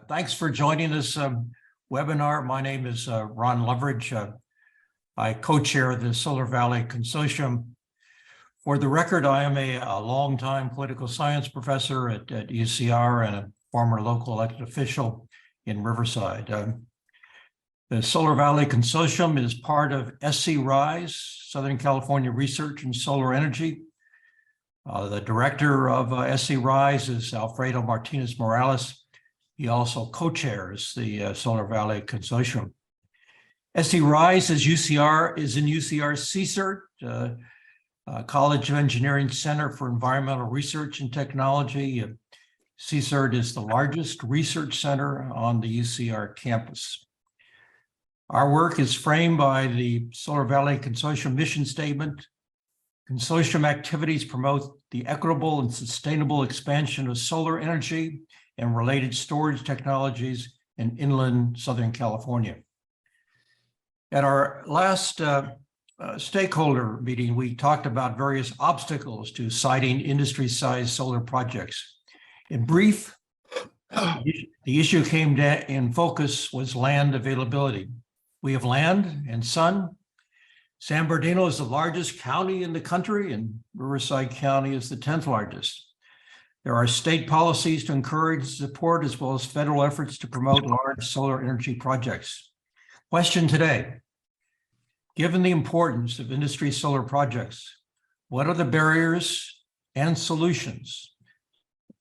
Thanks for joining this webinar. My name is Ron Loveridge. I co-chair the Solar Valley Consortium. For the record, I am a longtime political science professor at UCR and a former local elected official in Riverside. The Solar Valley Consortium is part of SC-RISE, Southern California Research in Solar Energy. The director of SC-RISE is Alfredo Martinez Morales. He also co-chairs the Solar Valley Consortium. SC-RISE is in UCR CSERT, College of Engineering Center for Environmental Research and Technology. CSERT is the largest research center on the UCR campus. Our work is framed by the Solar Valley Consortium mission statement. Consortium activities promote the equitable and sustainable expansion of solar energy and related storage technologies in inland Southern California. At our last stakeholder meeting, we talked about various obstacles to siting industry-sized solar projects. In brief, the issue came in focus was land availability. We have land and sun. San Bernardino is the largest county in the country, and Riverside County is the 10th largest. There are state policies to encourage support as well as federal efforts to promote large solar energy projects. Question today, given the importance of industry solar projects, what are the barriers and solutions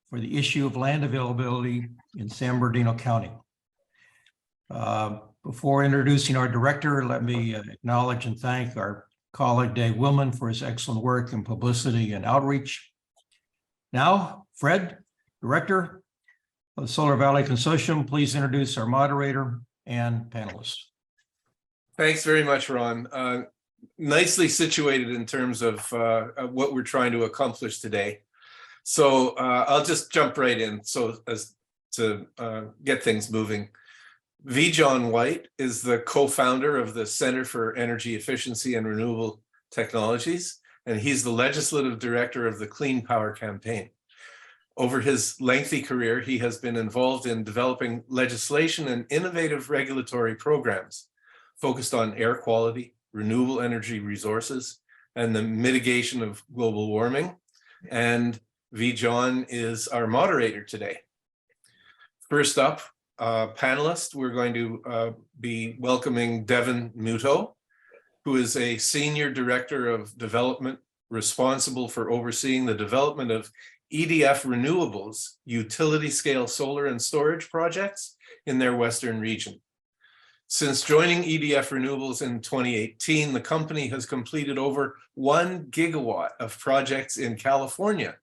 for the issue of land availability in San Bernardino County? Before introducing our director, let me acknowledge and thank our colleague Dave Willman for his excellent work in publicity and outreach. Now, Fred, director of the Solar Valley Consortium, please introduce our moderator and panelists. Thanks very much, Ron. Nicely situated in terms of what we're trying to accomplish today. So I'll just jump right in so as to get things moving. V. John White is the co-founder of the Center for Energy Efficiency and Renewable Technologies, and he's the legislative director of the Clean Power Campaign. Over his lengthy career, he has been involved in developing legislation and innovative regulatory programs focused on air quality, renewable energy resources, and the mitigation of global warming. And V. John is our moderator today. First up, panelist, we're going to be welcoming Devin Muto, who is a senior director of development responsible for overseeing the development of EDF Renewables utility scale solar and storage projects in their Western region. Since joining EDF Renewables in 2018, the company has completed over 1 gigawatt of projects in California,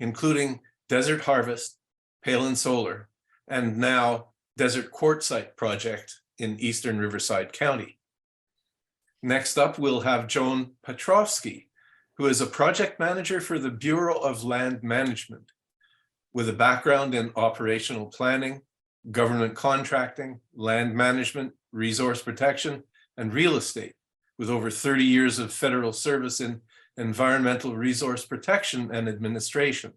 including Desert Harvest, Palin Solar, and now Desert Quartzsite project in Eastern Riverside County. Next up, we'll have Joan Petrovsky, who is a project manager for the Bureau of Land Management, with a background in operational planning, government contracting, land management, resource protection, and real estate, with over 30 years of federal service in environmental resource protection and administration.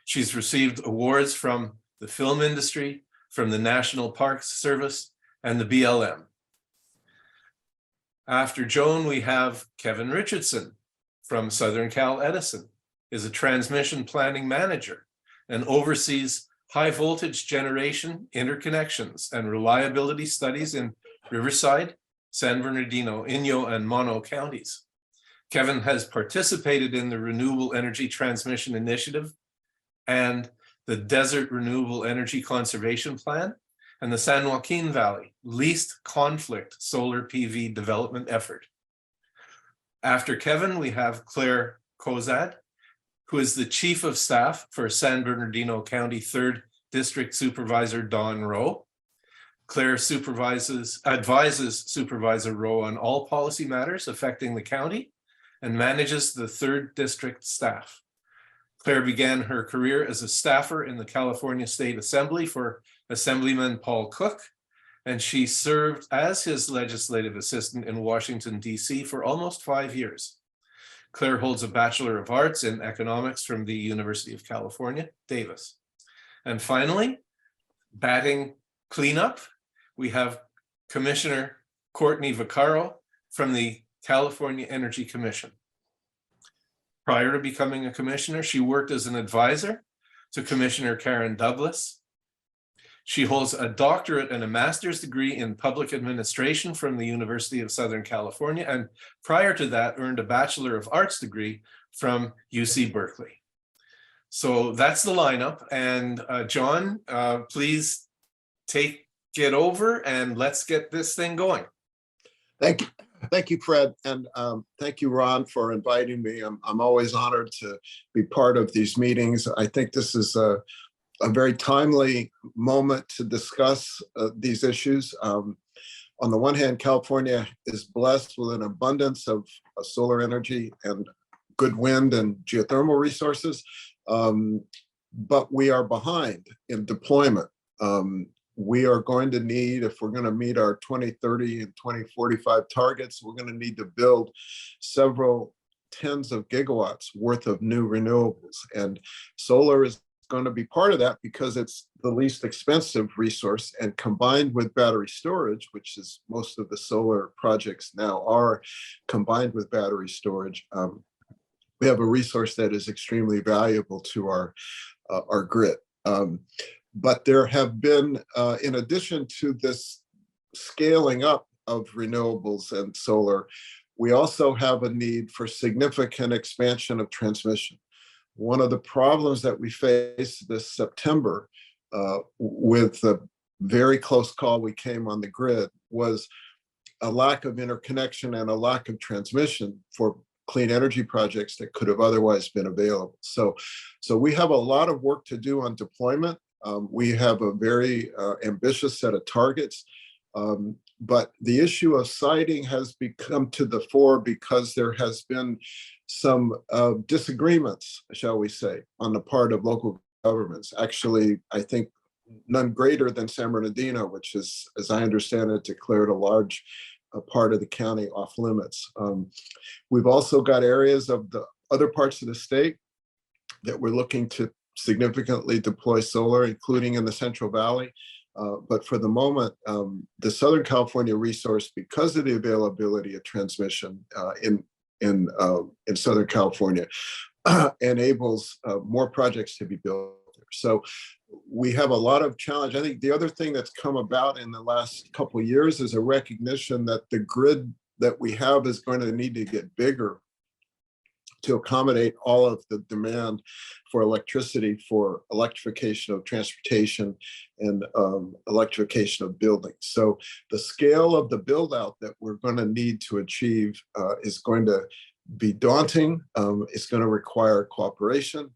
She's received awards from the film industry, from the National Parks Service, and the BLM. After Joan, we have Kevin Richardson from Southern Cal Edison, is a transmission planning manager and oversees high voltage generation, interconnections, and reliability studies in Riverside, San Bernardino, Inyo, and Mono counties. Kevin has participated in the Renewable Energy Transmission Initiative and the Desert Renewable Energy Conservation Plan and the San Joaquin Valley Least Conflict Solar PV Development Effort. After Kevin, we have Claire Kozad, who is the Chief of Staff for San Bernardino County 3rd District Supervisor Don Rowe. Claire advises Supervisor Rowe on all policy matters affecting the county and manages the 3rd District staff. Claire began her career as a staffer in the California State Assembly for Assemblyman Paul Cook, and she served as his legislative assistant in Washington, D.C. for almost 5 years. Claire holds a Bachelor of Arts in Economics from the University of California, Davis. And finally, batting cleanup, we have Commissioner Courtney Vaccaro from the California Energy Commission. Prior to becoming a commissioner, she worked as an advisor to Commissioner Karen Douglas. She holds a doctorate and a master's degree in public administration from the University of Southern California, and prior to that earned a Bachelor of Arts degree from UC Berkeley. So that's the lineup. And John, please take it over and let's get this thing going. Thank you, Fred, and thank you, Ron, for inviting me. I'm always honored to be part of these meetings. I think this is a very timely moment to discuss these issues. On the one hand, California is blessed with an abundance of solar energy and good wind and geothermal resources, but we are behind in deployment. We are going to need, if we're going to meet our 2030 and 2045 targets, we're going to need to build several tens of gigawatts worth of new renewables. And solar is going to be part of that because it's the least expensive resource, and combined with battery storage, which is most of the solar projects now are combined with battery storage, we have a resource that is extremely valuable to our grid. But there have been, in addition to this scaling up of renewables and solar, we also have a need for significant expansion of transmission. One of the problems that we faced this September with the very close call we came on the grid was a lack of interconnection and a lack of transmission for clean energy projects that could have otherwise been available. So we have a lot of work to do on deployment. We have a very ambitious set of targets, but the issue of siting has become to the fore because there has been some disagreements, shall we say, on the part of local governments. Actually, I think none greater than San Bernardino, which is, as I understand it, declared a large part of the county off limits. We've also got areas of the other parts of the state that we're looking to significantly deploy solar, including in the Central Valley. But for the moment, the Southern California resource, because of the availability of transmission in Southern California, enables more projects to be built there. So we have a lot of challenge. I think the other thing that's come about in the last couple of years is a recognition that the grid that we have is going to need to get bigger to accommodate all of the demand for electricity, for electrification of transportation and electrification of buildings. So the scale of the build out that we're going to need to achieve is going to be daunting. It's going to require cooperation.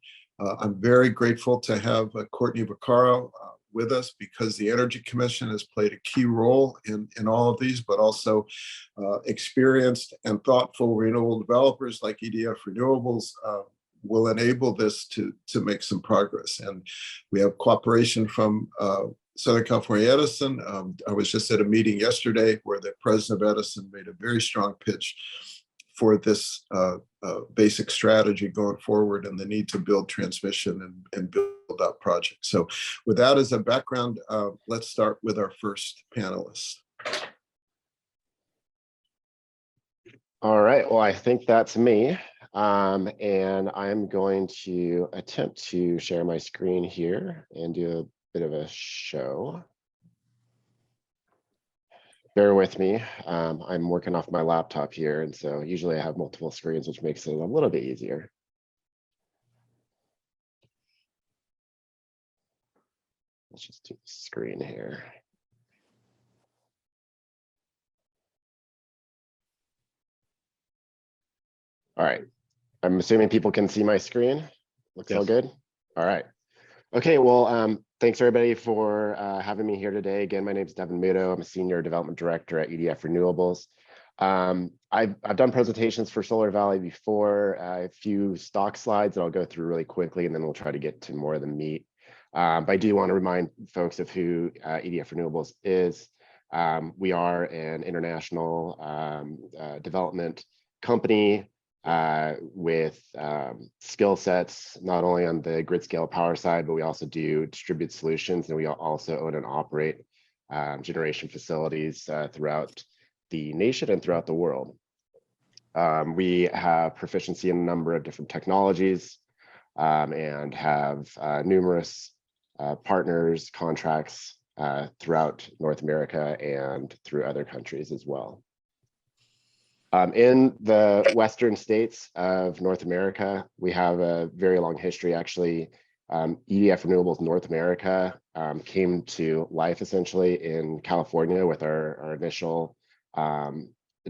I'm very grateful to have Courtney Vaccaro with us because the Energy Commission has played a key role in all of these, but also experienced and thoughtful renewable developers like EDF Renewables will enable this to make some progress. And we have cooperation from Southern California Edison. I was just at a meeting yesterday where the president of Edison made a very strong pitch for this basic strategy going forward and the need to build transmission and build up projects. So with that as a background, let's start with our first panelist. All right, well, I think that's me. And I'm going to attempt to share my screen here and do a bit of a show. Bear with me. I'm working off my laptop here, and so usually I have multiple screens, which makes it a little bit easier. Let's just do the screen here. All right. I'm assuming people can see my screen. Looks all good. All right. Okay, well, thanks everybody for having me here today. Again, my name is Devin Muto. I'm a Senior Development Director at EDF Renewables. I've done presentations for Solar Valley before, a few stock slides that I'll go through really quickly, and then we'll try to get to more of the meat. But I do want to remind folks of who EDF Renewables is. We are an international development company with skill sets, not only on the grid scale power side, but we also do distributed solutions, and we also own and operate generation facilities throughout the nation and throughout the world. We have proficiency in a number of different technologies and have numerous partners, contracts throughout North America and through other countries as well. In the Western states of North America, we have a very long history. Actually, EDF Renewables North America came to life essentially in California, with our initial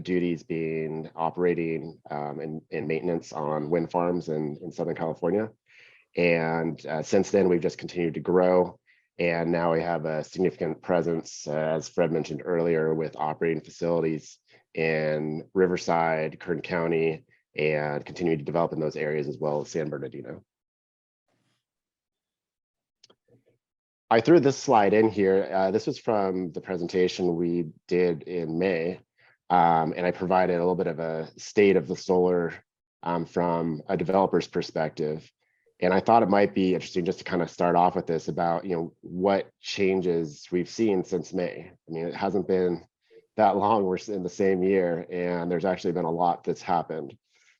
duties being operating and maintenance on wind farms in Southern California. And since then, we've just continued to grow. And now we have a significant presence, as Fred mentioned earlier, with operating facilities in Riverside, Kern County, and continuing to develop in those areas, as well as San Bernardino. I threw this slide in here. This was from the presentation we did in May, and I provided a little bit of a state of the solar from a developer's perspective. And I thought it might be interesting just to kind of start off with this about, what changes we've seen since May. I mean, it hasn't been that long. We're in the same year, and there's actually been a lot that's happened.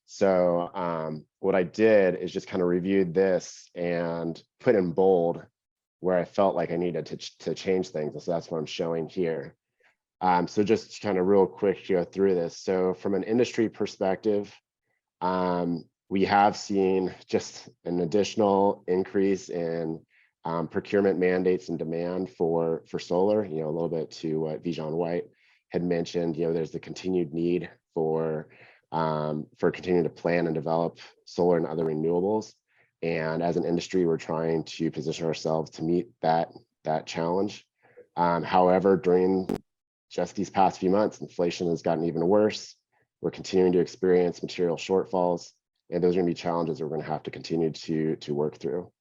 So what I did is just kind of reviewed this and put in bold where I felt like I needed to change things. So that's what I'm showing here. So just kind of real quick to go through this. So from an industry perspective, we have seen just an additional increase in procurement mandates and demand for solar, a little bit to what Vijan White had mentioned. There's the continued need for continuing to plan and develop solar and other renewables. And as an industry, we're trying to position ourselves to meet that challenge. However, during just these past few months, inflation has gotten even worse. We're continuing to experience material shortfalls, and those are going to be challenges that we're going to have to continue to work through.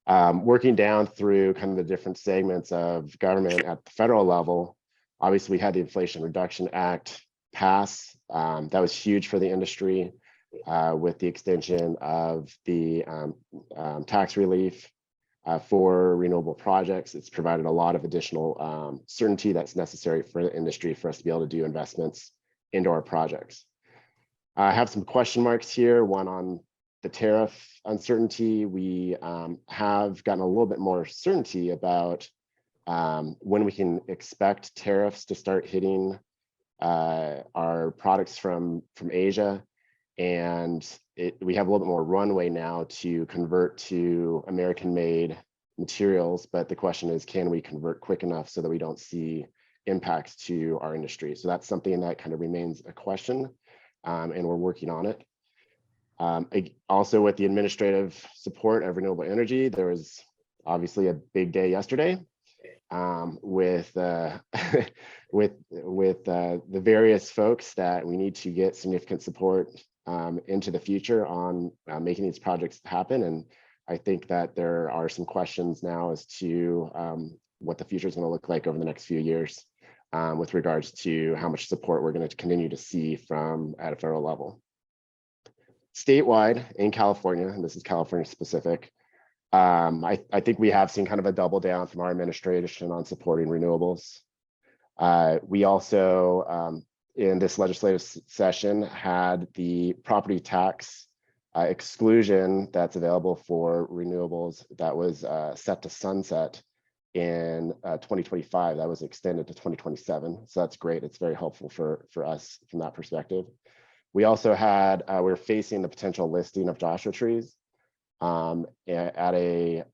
Working down through kind of the different segments of government at the federal level, obviously we had the Inflation Reduction Act pass. That was huge for the industry with the extension of the tax relief for renewable projects. It's provided a lot of additional certainty that's necessary for the industry for us to be able to do investments into our projects. I have some question marks here, one on the tariff uncertainty. We have gotten a little bit more certainty about when we can expect tariffs to start hitting our products from Asia. And we have a little bit more runway now to convert to American-made materials. But the question is, can we convert quick enough so that we don't see impacts to our industry? So that's something that kind of remains a question. And we're working on it. Also, with the administrative support of renewable energy, there was obviously a big day yesterday with the various folks that we need to get significant support into the future on making these projects happen. And I think that there are some questions now as to what the future is going to look like over the next few years. With regards to how much support we're going to continue to see at a federal level. Statewide in California, and this is California specific, I think we have seen kind of a double down from our administration on supporting renewables. We also, in this legislative session, had the property tax exclusion that's available for renewables that was set to sunset in 2025. That was extended to 2027. So that's great. It's very helpful for us from that perspective. We also had, we're facing the potential listing of Joshua trees at a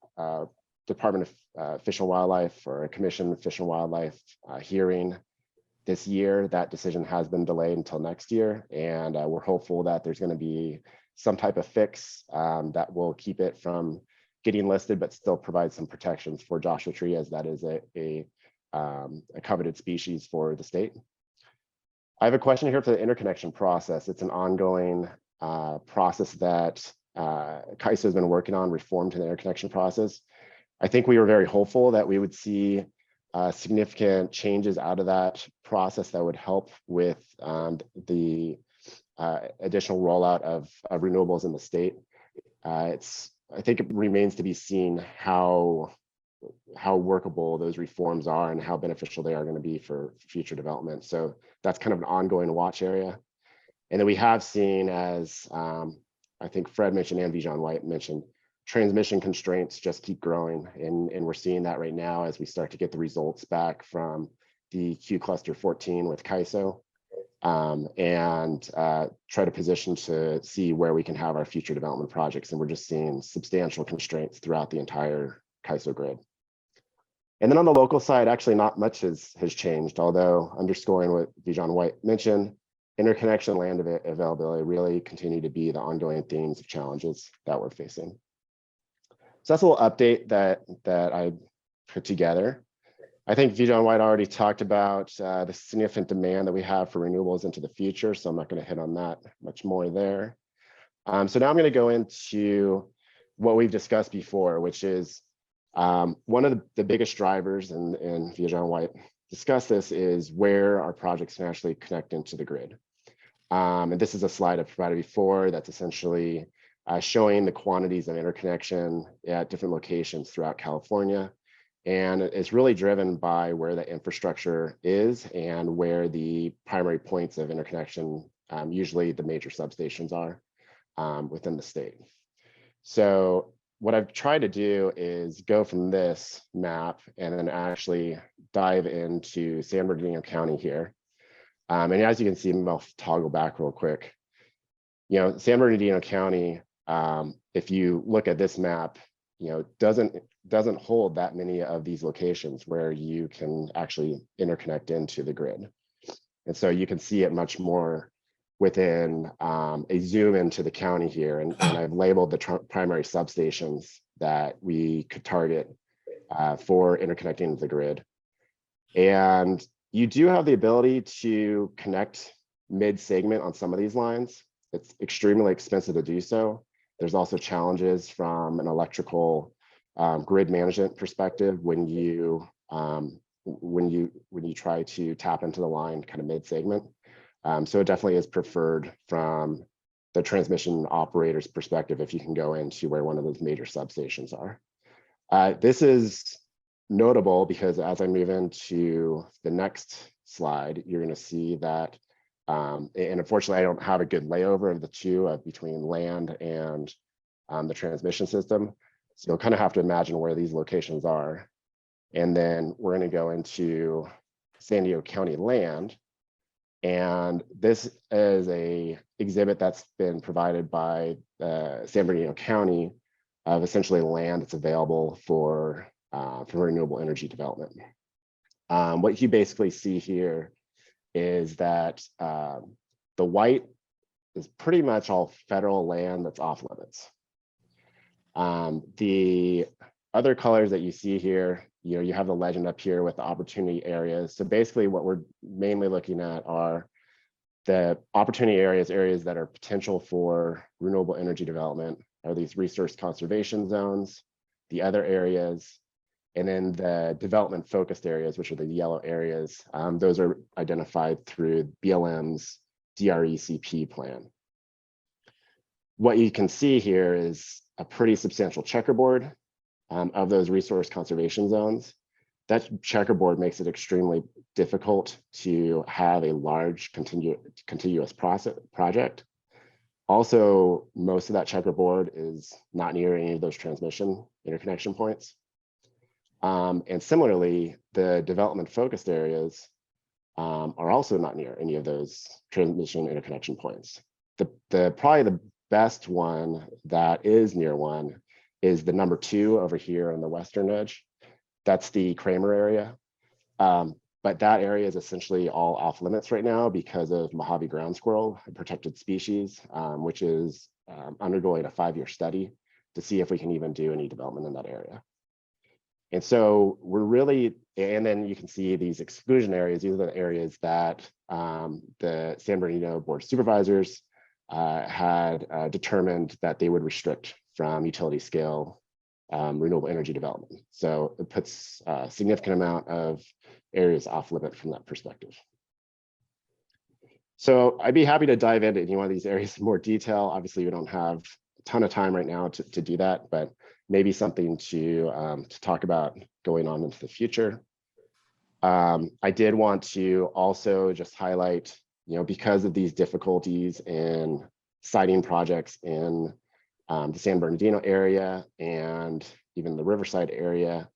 Department of Fish and Wildlife or a Commission of Fish and Wildlife hearing this year. That decision has been delayed until next year. And we're hopeful that there's going to be some type of fix that will keep it from getting listed, but still provide some protections for Joshua tree, as that is a coveted species for the state. I have a question here for the interconnection process. It's an ongoing process that CAISO has been working on, reform to the interconnection process. I think we were very hopeful that we would see significant changes out of that process that would help with the additional rollout of renewables in the state. I think it remains to be seen how workable those reforms are and how beneficial they are going to be for future development. So that's kind of an ongoing watch area. And then we have seen, as I think Fred mentioned and Vijan White mentioned, transmission constraints just keep growing. And we're seeing that right now as we start to get the results back from the Q cluster 14 with CAISO, and try to position to see where we can have our future development projects. And we're just seeing substantial constraints throughout the entire CAISO grid. And then on the local side, actually not much has changed, although underscoring what Vijan White mentioned, interconnection land availability really continue to be the ongoing themes of challenges that we're facing. So that's a little update that I put together. I think Vijan White already talked about the significant demand that we have for renewables into the future, so I'm not going to hit on that much more there. So now I'm going to go into what we've discussed before, which is one of the biggest drivers, and Vijan White discussed this, is where our projects can actually connect into the grid. And this is a slide I've provided before that's essentially showing the quantities of interconnection at different locations throughout California. And it's really driven by where the infrastructure is and where the primary points of interconnection, usually the major substations, are within the state. So what I've tried to do is go from this map and then actually dive into San Bernardino County here. And as you can see, I'll toggle back real quick. You know, San Bernardino County, if you look at this map, you know, doesn't hold that many of these locations where you can actually interconnect into the grid. And so you can see it much more within a zoom into the county here. And I've labeled the primary substations that we could target for interconnecting into the grid. And you do have the ability to connect mid-segment on some of these lines. It's extremely expensive to do so. There's also challenges from an electrical grid management perspective when you try to tap into the line kind of mid-segment. So it definitely is preferred from the transmission operator's perspective if you can go into where one of those major substations are. This is notable because as I move into the next slide, you're going to see that, and unfortunately, I don't have a good layover of the two between land and the transmission system. So you'll kind of have to imagine where these locations are. And then we're going to go into San Diego County land. And this is a exhibit that's been provided by San Bernardino County of essentially land that's available for renewable energy development. What you basically see here is that the white is pretty much all federal land that's off limits. The other colors that you see here, you know, you have the legend up here with the opportunity areas. So basically what we're mainly looking at are the opportunity areas that are potential for renewable energy development are these resource conservation zones, the other areas, and then the development focused areas, which are the yellow areas. Those are identified through BLM's DRECP plan. What you can see here is a pretty substantial checkerboard of those resource conservation zones. That checkerboard makes it extremely difficult to have a large continuous project. Also, most of that checkerboard is not near any of those transmission interconnection points. And similarly, the development focused areas are also not near any of those transmission interconnection points. Probably the best one that is near one is the number 2 over here on the western edge. That's the Kramer area. But that area is essentially all off limits right now because of Mojave ground squirrel, a protected species, which is undergoing a 5-year study to see if we can even do any development in that area. And so we're really, and then you can see these exclusion areas. These are the areas that the San Bernardino Board of Supervisors had determined that they would restrict from utility scale renewable energy development. So it puts a significant amount of areas off limit from that perspective. So I'd be happy to dive into any one of these areas in more detail. Obviously, we don't have a ton of time right now to do that, but maybe something to talk about going on into the future. I did want to also just highlight, because of these difficulties in siting projects in the San Bernardino area and even the Riverside area,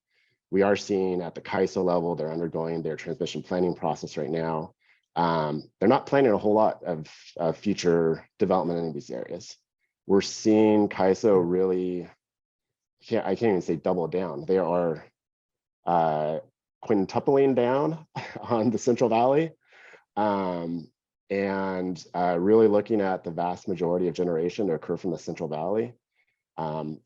we are seeing at the CAISO level, they're undergoing their transmission planning process right now. They're not planning a whole lot of future development in these areas. We're seeing CAISO really, I can't even say double down. They are quintupling down on the Central Valley, and really looking at the vast majority of generation to occur from the Central Valley,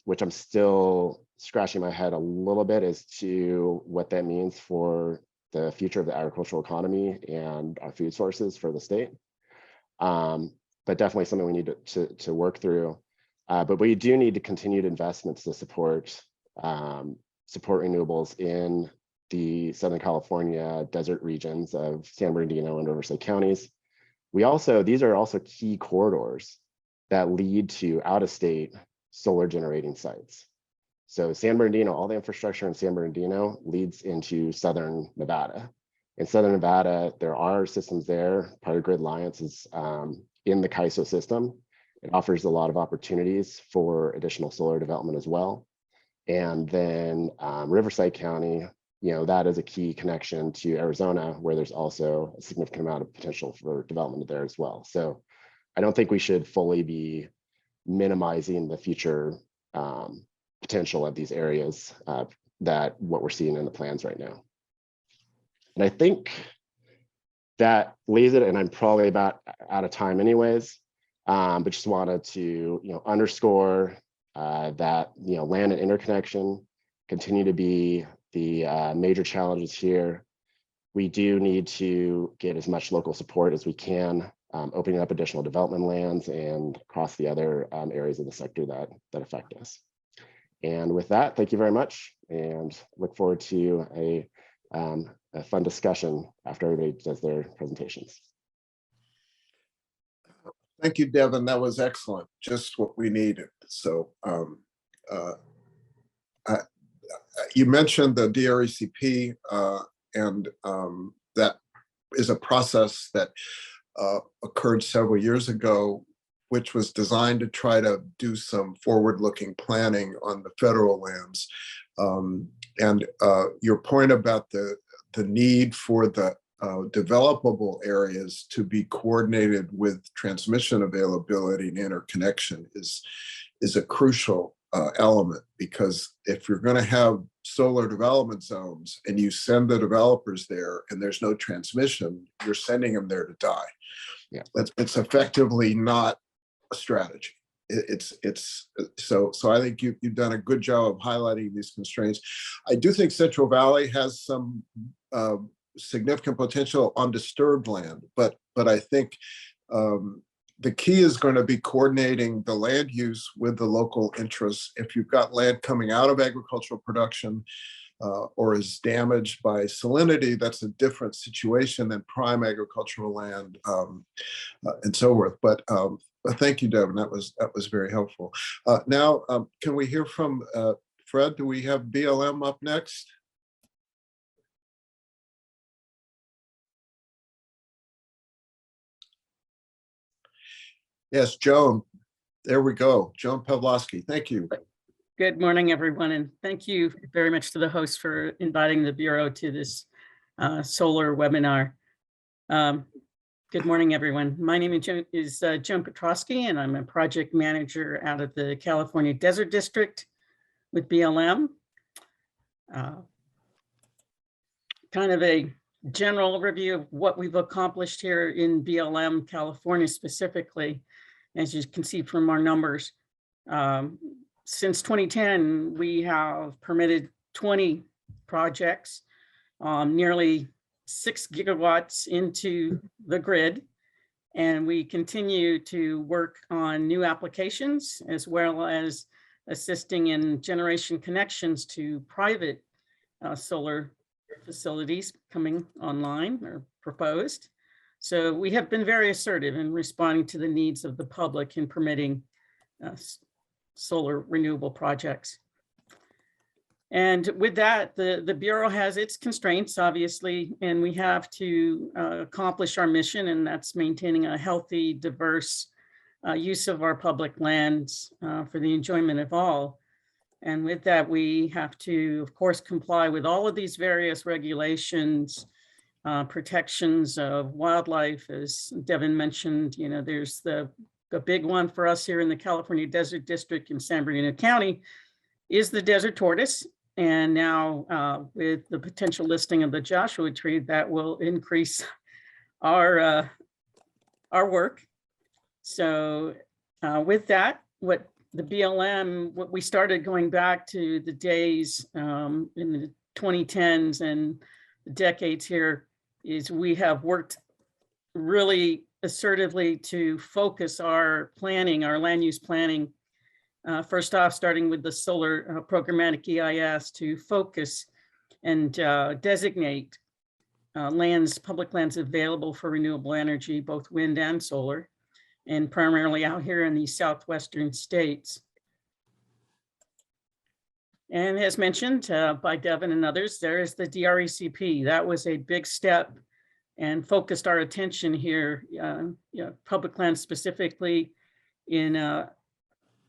which I'm still scratching my head a little bit as to what that means for the future of the agricultural economy and our food sources for the state. But definitely something we need to work through. But we do need to continued investments to support renewables in the Southern California desert regions of San Bernardino and Riverside counties. These are also key corridors that lead to out-of-state solar generating sites. So San Bernardino, all the infrastructure in San Bernardino leads into Southern Nevada. In Southern Nevada, there are systems there. Part of Grid Alliance is in the CAISO system. It offers a lot of opportunities for additional solar development as well. And then Riverside County, that is a key connection to Arizona, where there's also a significant amount of potential for development there as well. So I don't think we should fully be minimizing the future potential of these areas that what we're seeing in the plans right now. And I think that leaves it, and I'm probably about out of time anyways, but just wanted to underscore that land and interconnection continue to be the major challenges here. We do need to get as much local support as we can, opening up additional development lands and across the other areas of the sector that affect us. And with that, thank you very much, and look forward to a fun discussion after everybody does their presentations. Thank you, Devin. That was excellent. Just what we needed. So you mentioned the DRECP, and that is a process that occurred several years ago, which was designed to try to do some forward-looking planning on the federal lands. And your point about the need for the developable areas to be coordinated with transmission availability and interconnection is a crucial element, because if you're going to have solar development zones and you send the developers there and there's no transmission, you're sending them there to die. Yeah, it's effectively not a strategy. So I think you've done a good job of highlighting these constraints. I do think Central Valley has some significant potential on disturbed land, but I think the key is going to be coordinating the land use with the local interests. If you've got land coming out of agricultural production or is damaged by salinity, that's a different situation than prime agricultural land and so forth. But thank you, Devin. That was very helpful. Now, can we hear from Fred? Do we have BLM up next? Yes, Joan. There we go. Joan Pawlowski. Thank you. Good morning, everyone, and thank you very much to the host for inviting the Bureau to this solar webinar. Good morning, everyone. My name is Joan Pawlowski, and I'm a project manager out of the California Desert District with BLM. Kind of a general overview of what we've accomplished here in BLM, California specifically, as you can see from our numbers. Since 2010, we have permitted 20 projects, nearly 6 gigawatts into the grid, and we continue to work on new applications as well as assisting in generation connections to private solar facilities coming online or proposed. So we have been very assertive in responding to the needs of the public in permitting solar renewable projects. And with that, the Bureau has its constraints, obviously, and we have to accomplish our mission, and that's maintaining a healthy, diverse use of our public lands for the enjoyment of all. And with that, we have to, of course, comply with all of these various regulations, protections of wildlife, as Devin mentioned. You know, there's the big one for us here in the California Desert District in San Bernardino County is the desert tortoise. And now with the potential listing of the Joshua tree, that will increase our work. So with that, what the BLM, what we started going back to the days in the 2010s and the decades here, is we have worked really assertively to focus our planning, our land use planning. First off, starting with the solar programmatic EIS to focus and designate public lands available for renewable energy, both wind and solar, and primarily out here in the southwestern states. And as mentioned by Devin and others, there is the DRECP. That was a big step and focused our attention here, public lands specifically in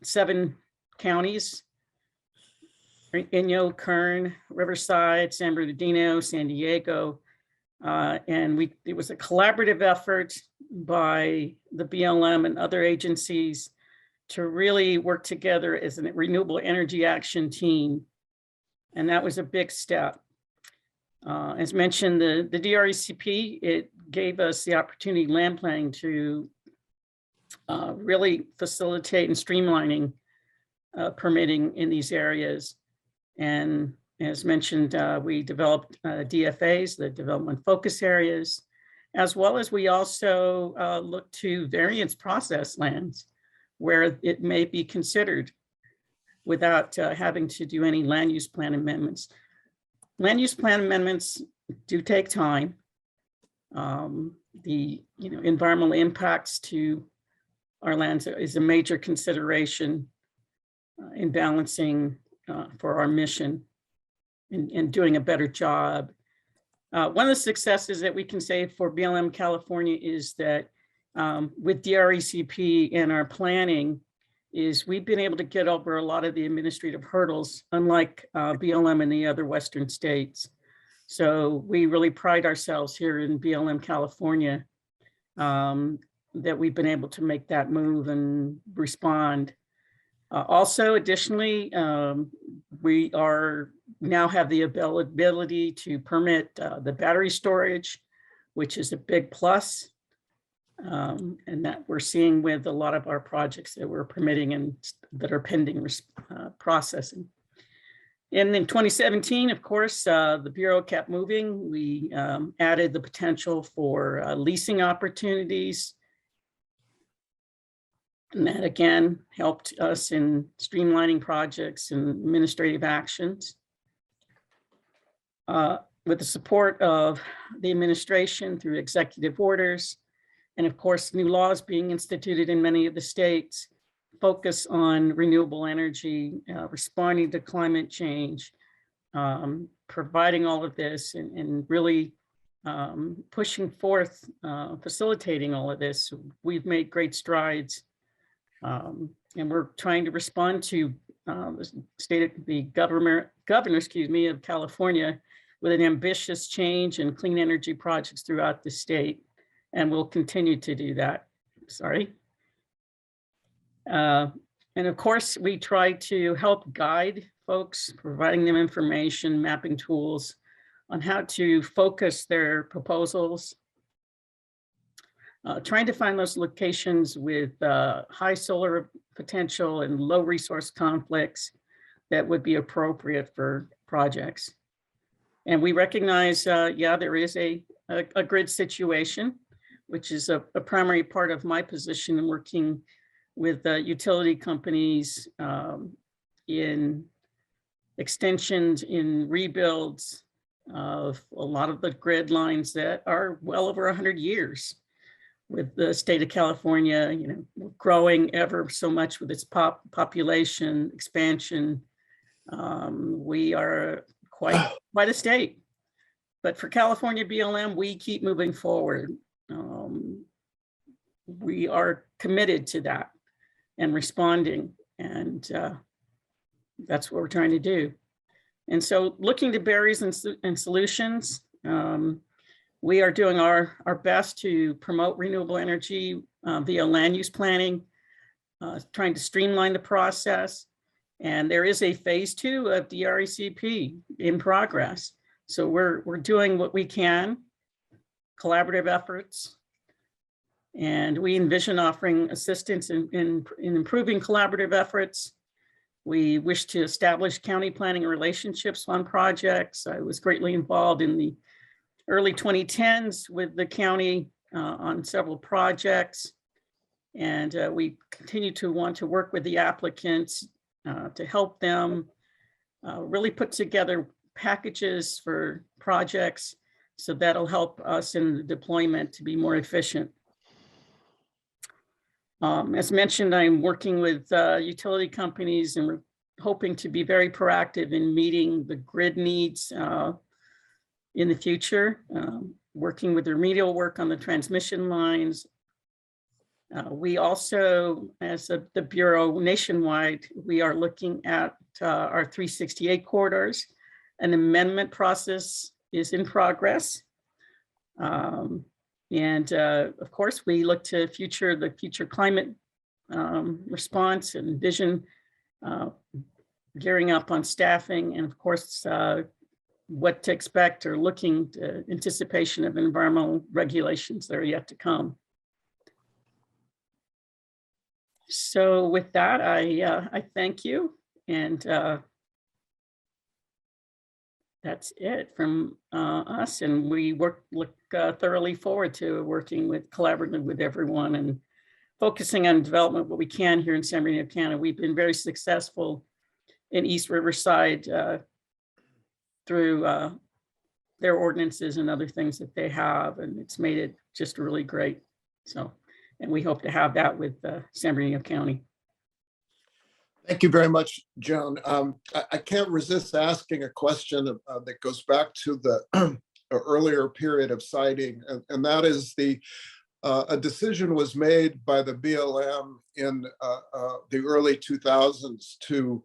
7 counties: Inyo, Kern, Riverside, San Bernardino, San Diego. And it was a collaborative effort by the BLM and other agencies to really work together as a renewable energy action team. And that was a big step. As mentioned, the DRECP, it gave us the opportunity, land planning, to really facilitate and streamlining permitting in these areas. And as mentioned, we developed DFAs, the development focus areas, as well as we also look to variance process lands where it may be considered without having to do any land use plan amendments. Land use plan amendments do take time. The environmental impacts to our lands is a major consideration in balancing for our mission and doing a better job. One of the successes that we can say for BLM California is that with DRECP and our planning is we've been able to get over a lot of the administrative hurdles, unlike BLM in the other Western states. So we really pride ourselves here in BLM California that we've been able to make that move and respond. Also, additionally, we now have the ability to permit the battery storage, which is a big plus. And that we're seeing with a lot of our projects that we're permitting and that are pending processing. And in 2017, of course, the Bureau kept moving. We added the potential for leasing opportunities. And that again helped us in streamlining projects and administrative actions. With the support of the administration through executive orders, and of course, new laws being instituted in many of the states, focus on renewable energy, responding to climate change, providing all of this and really pushing forth, facilitating all of this. We've made great strides. And we're trying to respond to the governor, of California with an ambitious change in clean energy projects throughout the state. And we'll continue to do that. Sorry. And of course, we try to help guide folks, providing them information, mapping tools on how to focus their proposals, trying to find those locations with high solar potential and low resource conflicts that would be appropriate for projects. And we recognize, there is a grid situation, which is a primary part of my position in working with utility companies in extensions, in rebuilds, of a lot of the grid lines that are well over 100 years. With the state of California, growing ever so much with its population expansion, we are quite a state. But for California BLM, we keep moving forward. We are committed to that and responding, and that's what we're trying to do. And so looking to barriers and solutions, we are doing our best to promote renewable energy via land use planning, trying to streamline the process. And there is a phase 2 of DRECP in progress. So we're doing what we can, collaborative efforts. And we envision offering assistance in improving collaborative efforts. We wish to establish county planning relationships on projects. I was greatly involved in the early 2010s with the county on several projects. And we continue to want to work with the applicants to help them really put together packages for projects. So that'll help us in the deployment to be more efficient. As mentioned, I'm working with utility companies, and we're hoping to be very proactive in meeting the grid needs in the future, working with the remedial work on the transmission lines. We also, as the Bureau nationwide, we are looking at our 368 corridors. An amendment process is in progress. And of course, we look to the future climate response and vision, gearing up on staffing, and of course, what to expect or looking to anticipation of environmental regulations that are yet to come. So with that, I thank you, and that's it from us. And we look thoroughly forward to working collaboratively with everyone and focusing on development what we can here in San Bernardino County. We've been very successful in East Riverside through their ordinances and other things that they have, and it's made it just really great. So, and we hope to have that with San Bernardino County. Thank you very much, Joan. I can't resist asking a question that goes back to the earlier period of siting, and that is a decision was made by the BLM in the early 2000s to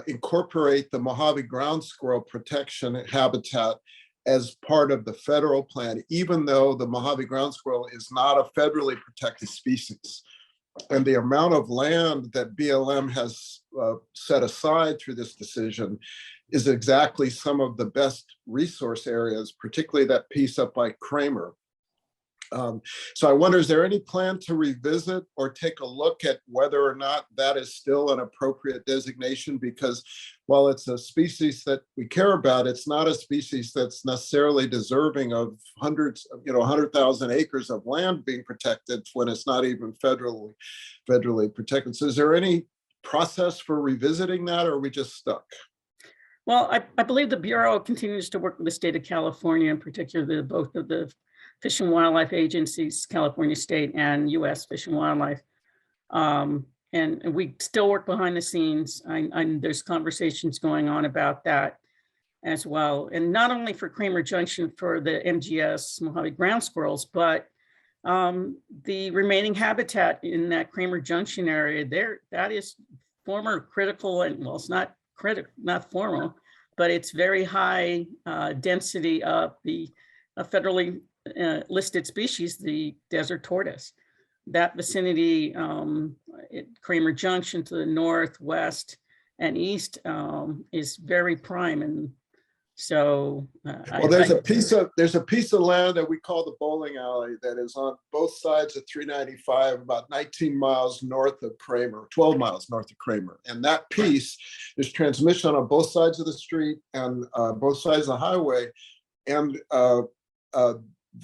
incorporate the Mojave ground squirrel protection habitat as part of the federal plan, even though the Mojave ground squirrel is not a federally protected species. And the amount of land that BLM has set aside through this decision is exactly some of the best resource areas, particularly that piece up by Kramer. So I wonder, is there any plan to revisit or take a look at whether or not that is still an appropriate designation? Because while it's a species that we care about, it's not a species that's necessarily deserving of 100,000 acres of land being protected when it's not even federally protected. So is there any process for revisiting that, or are we just stuck? Well, I believe the Bureau continues to work with the state of California, in particular, both of the Fish and Wildlife agencies, California State and U.S. Fish and Wildlife. And we still work behind the scenes. There's conversations going on about that as well. And not only for Kramer Junction for the MGS Mojave ground squirrels, but the remaining habitat in that Kramer Junction area there, that is former critical, and well, it's not formal, but it's very high density of the federally listed species, the desert tortoise. That vicinity at Kramer Junction to the north, west, and east is very prime. And so well, there's a piece of land that we call the bowling alley that is on both sides of 395, about 19 miles north of Kramer, 12 miles north of Kramer. And that piece is transmission on both sides of the street and both sides of the highway. And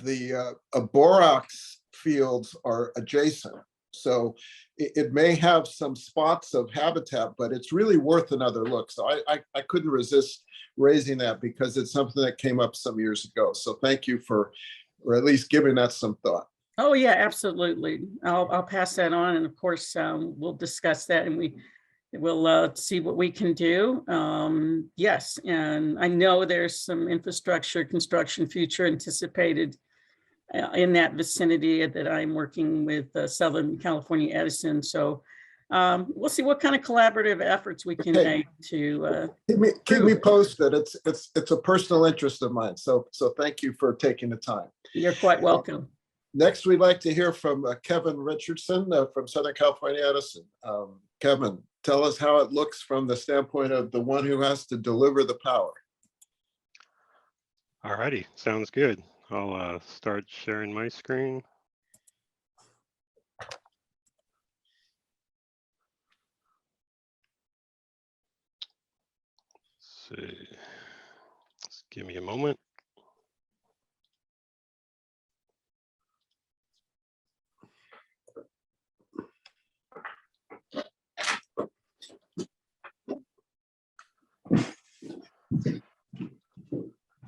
the borax fields are adjacent. So it may have some spots of habitat, but it's really worth another look. So I couldn't resist raising that because it's something that came up some years ago. So thank you for, or at least giving that some thought. Oh, yeah, absolutely. I'll pass that on. And of course, we'll discuss that and we'll see what we can do. Yes, and I know there's some infrastructure construction future anticipated in that vicinity that I'm working with Southern California Edison. So we'll see what kind of collaborative efforts we can make to keep me posted. It's a personal interest of mine. So thank you for taking the time. You're quite welcome. Next, we'd like to hear from Kevin Richardson from Southern California Edison. Kevin, tell us how it looks from the standpoint of the one who has to deliver the power. All righty, sounds good. I'll start sharing my screen. Let's see. Just give me a moment.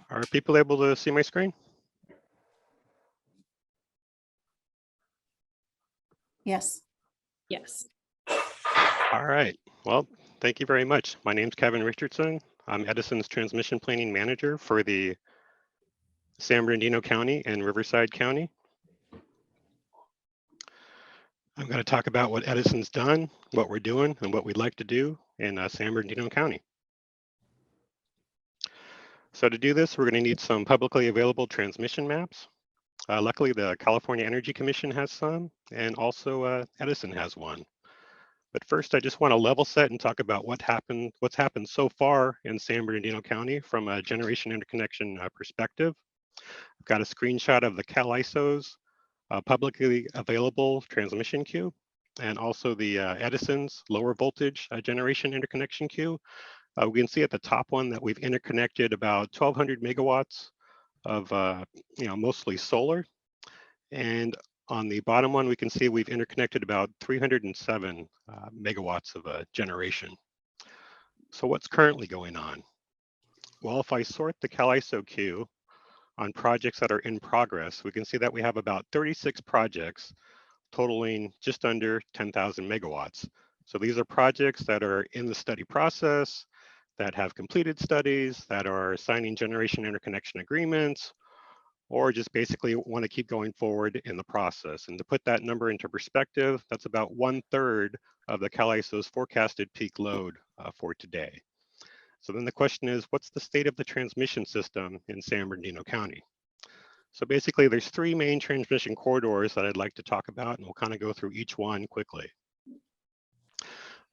Are people able to see my screen? Yes. Yes. All right. Well, thank you very much. My name's Kevin Richardson. I'm Edison's transmission planning manager for the San Bernardino County and Riverside County. I'm going to talk about what Edison's done, what we're doing, and what we'd like to do in San Bernardino County. So to do this, we're going to need some publicly available transmission maps. Luckily, the California Energy Commission has some, and also Edison has one. But first, I just want to level set and talk about what's happened so far in San Bernardino County from a generation interconnection perspective. I've got a screenshot of the CalISO's publicly available transmission queue, and also the Edison's lower voltage generation interconnection queue. We can see at the top one that we've interconnected about 1,200 megawatts of mostly solar. And on the bottom one, we can see we've interconnected about 307 megawatts of generation. So what's currently going on? Well, if I sort the CalISO queue on projects that are in progress, we can see that we have about 36 projects totaling just under 10,000 megawatts. So these are projects that are in the study process, that have completed studies, that are signing generation interconnection agreements, or just basically want to keep going forward in the process. And to put that number into perspective, that's about 1/3 of the CalISO's forecasted peak load for today. So then the question is, what's the state of the transmission system in San Bernardino County? So basically there's 3 main transmission corridors that I'd like to talk about, and we'll kind of go through each one quickly.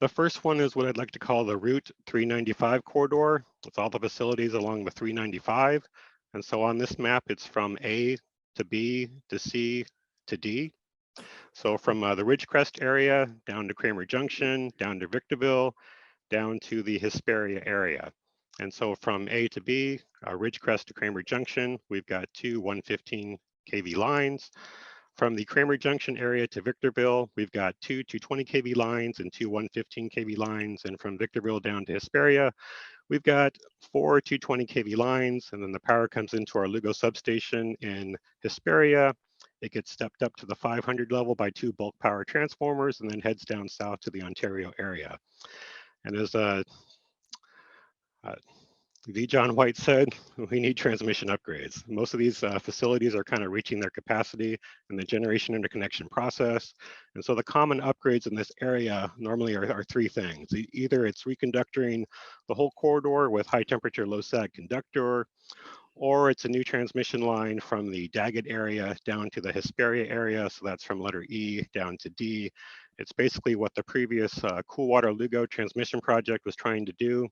The first one is what I'd like to call the Route 395 corridor. It's all the facilities along the 395. And so on this map, it's from A to B to C to D. So from the Ridgecrest area down to Kramer Junction, down to Victorville, down to the Hesperia area. And so from A to B, Ridgecrest to Kramer Junction, we've got 2 115 kV lines. From the Kramer Junction area to Victorville, we've got 2 220 kV lines and 2 115 kV lines. And from Victorville down to Hesperia, we've got 4 220 kV lines. And then the power comes into our Lugo substation in Hesperia. It gets stepped up to the 500 level by 2 bulk power transformers and then heads down south to the Ontario area. And as V. John White said, we need transmission upgrades. Most of these facilities are kind of reaching their capacity in the generation interconnection process. And so the common upgrades in this area normally are 3 things. Either it's reconductoring the whole corridor with high temperature, low sag conductor, or it's a new transmission line from the Daggett area down to the Hesperia area. So that's from letter E down to D. It's basically what the previous Coolwater Lugo transmission project was trying to do,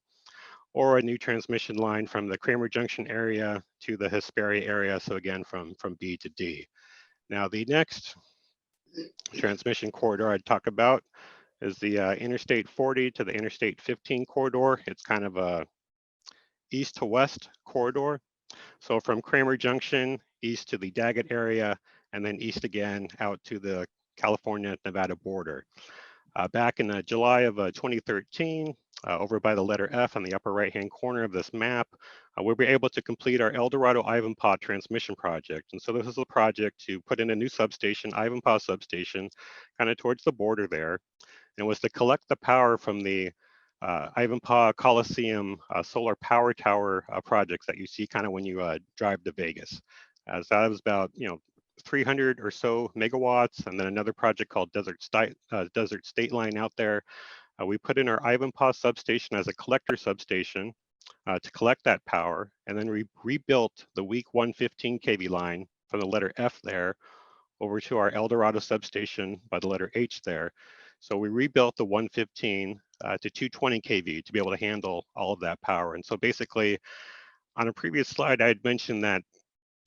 or a new transmission line from the Kramer Junction area to the Hesperia area. So again, from B to D. Now the next transmission corridor I'd talk about is the Interstate 40 to the Interstate 15 corridor. It's kind of a east to west corridor. So from Kramer Junction, east to the Daggett area, and then east again out to the California-Nevada border. Back in July of 2013, over by the letter F on the upper right-hand corner of this map, we were able to complete our El Dorado Ivanpah transmission project. And so this is a project to put in a new substation, Ivanpah substation, kind of towards the border there. And it was to collect the power from the Ivanpah Coliseum solar power tower projects that you see kind of when you drive to Vegas. So that was about, 300 or so megawatts, and then another project called Desert State Line out there. We put in our Ivanpah substation as a collector substation to collect that power, and then we rebuilt the weak 115 kV line from the letter F there over to our El Dorado substation by the letter H there. So we rebuilt the 115 to 220 kV to be able to handle all of that power. And so basically, on a previous slide, I had mentioned that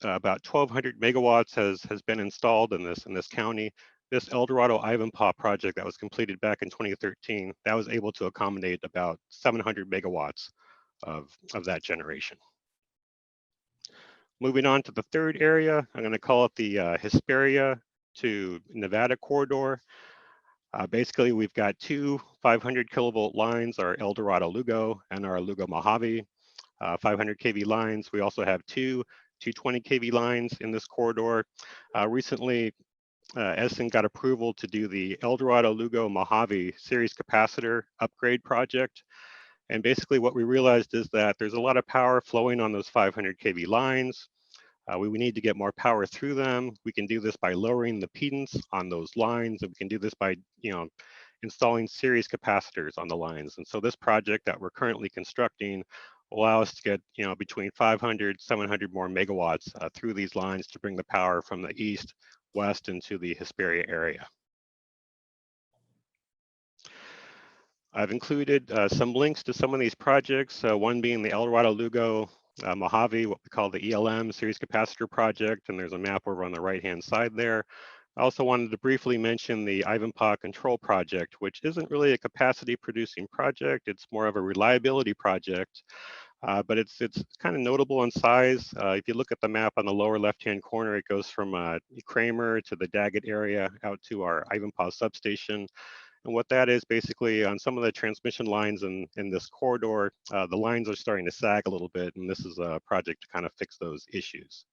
about 1,200 megawatts has been installed in this county. This El Dorado Ivanpah project that was completed back in 2013, that was able to accommodate about 700 megawatts of that generation. Moving on to the third area, I'm going to call it the Hesperia to Nevada corridor. Basically, we've got two 500 kilovolt lines, our El Dorado Lugo and our Lugo Mojave 500 kV lines. We also have two 220 kV lines in this corridor. Recently, Edison got approval to do the El Dorado Lugo Mojave series capacitor upgrade project. And basically what we realized is that there's a lot of power flowing on those 500 kV lines. We need to get more power through them. We can do this by lowering the impedance on those lines, and we can do this by, installing series capacitors on the lines. And so this project that we're currently constructing will allow us to get, between 500, 700 more megawatts through these lines to bring the power from the east, west into the Hesperia area. I've included some links to some of these projects, one being the El Dorado Lugo Mojave, what we call the ELM series capacitor project, and there's a map over on the right-hand side there. I also wanted to briefly mention the Ivanpah control project, which isn't really a capacity producing project. It's more of a reliability project, but it's kind of notable in size. If you look at the map on the lower left-hand corner, it goes from Kramer to the Daggett area out to our Ivanpah substation. And what that is basically on some of the transmission lines in this corridor, the lines are starting to sag a little bit, and this is a project to kind of fix those issues.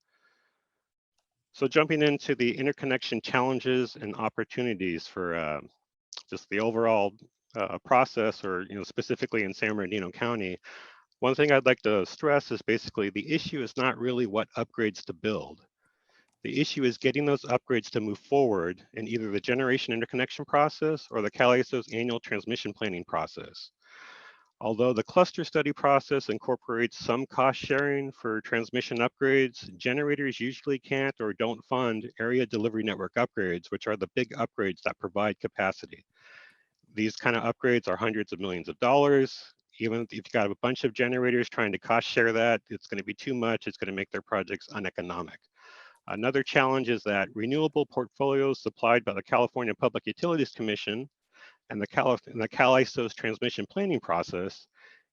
So jumping into the interconnection challenges and opportunities for just the overall process, or specifically in San Bernardino County, one thing I'd like to stress is basically the issue is not really what upgrades to build. The issue is getting those upgrades to move forward in either the generation interconnection process or the CalISO's annual transmission planning process. Although the cluster study process incorporates some cost sharing for transmission upgrades, generators usually can't or don't fund area delivery network upgrades, which are the big upgrades that provide capacity. These kind of upgrades are hundreds of millions of dollars. Even if you've got a bunch of generators trying to cost share that, it's going to be too much. It's going to make their projects uneconomic. Another challenge is that renewable portfolios supplied by the California Public Utilities Commission and the CalISO's transmission planning process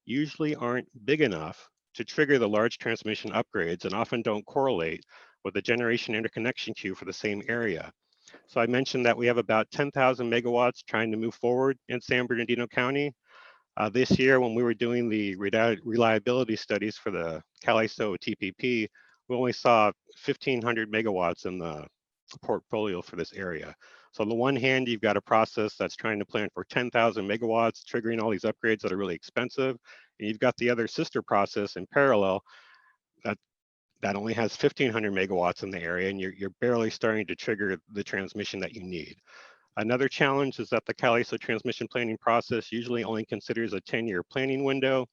usually aren't big enough to trigger the large transmission upgrades and often don't correlate with the generation interconnection queue for the same area. So I mentioned that we have about 10,000 megawatts trying to move forward in San Bernardino County. This year, when we were doing the reliability studies for the CalISO TPP, we only saw 1,500 megawatts in the portfolio for this area. So on the one hand, you've got a process that's trying to plan for 10,000 megawatts, triggering all these upgrades that are really expensive. And you've got the other sister process in parallel that only has 1,500 megawatts in the area, and you're barely starting to trigger the transmission that you need. Another challenge is that the CalISO transmission planning process usually only considers a 10-year planning window.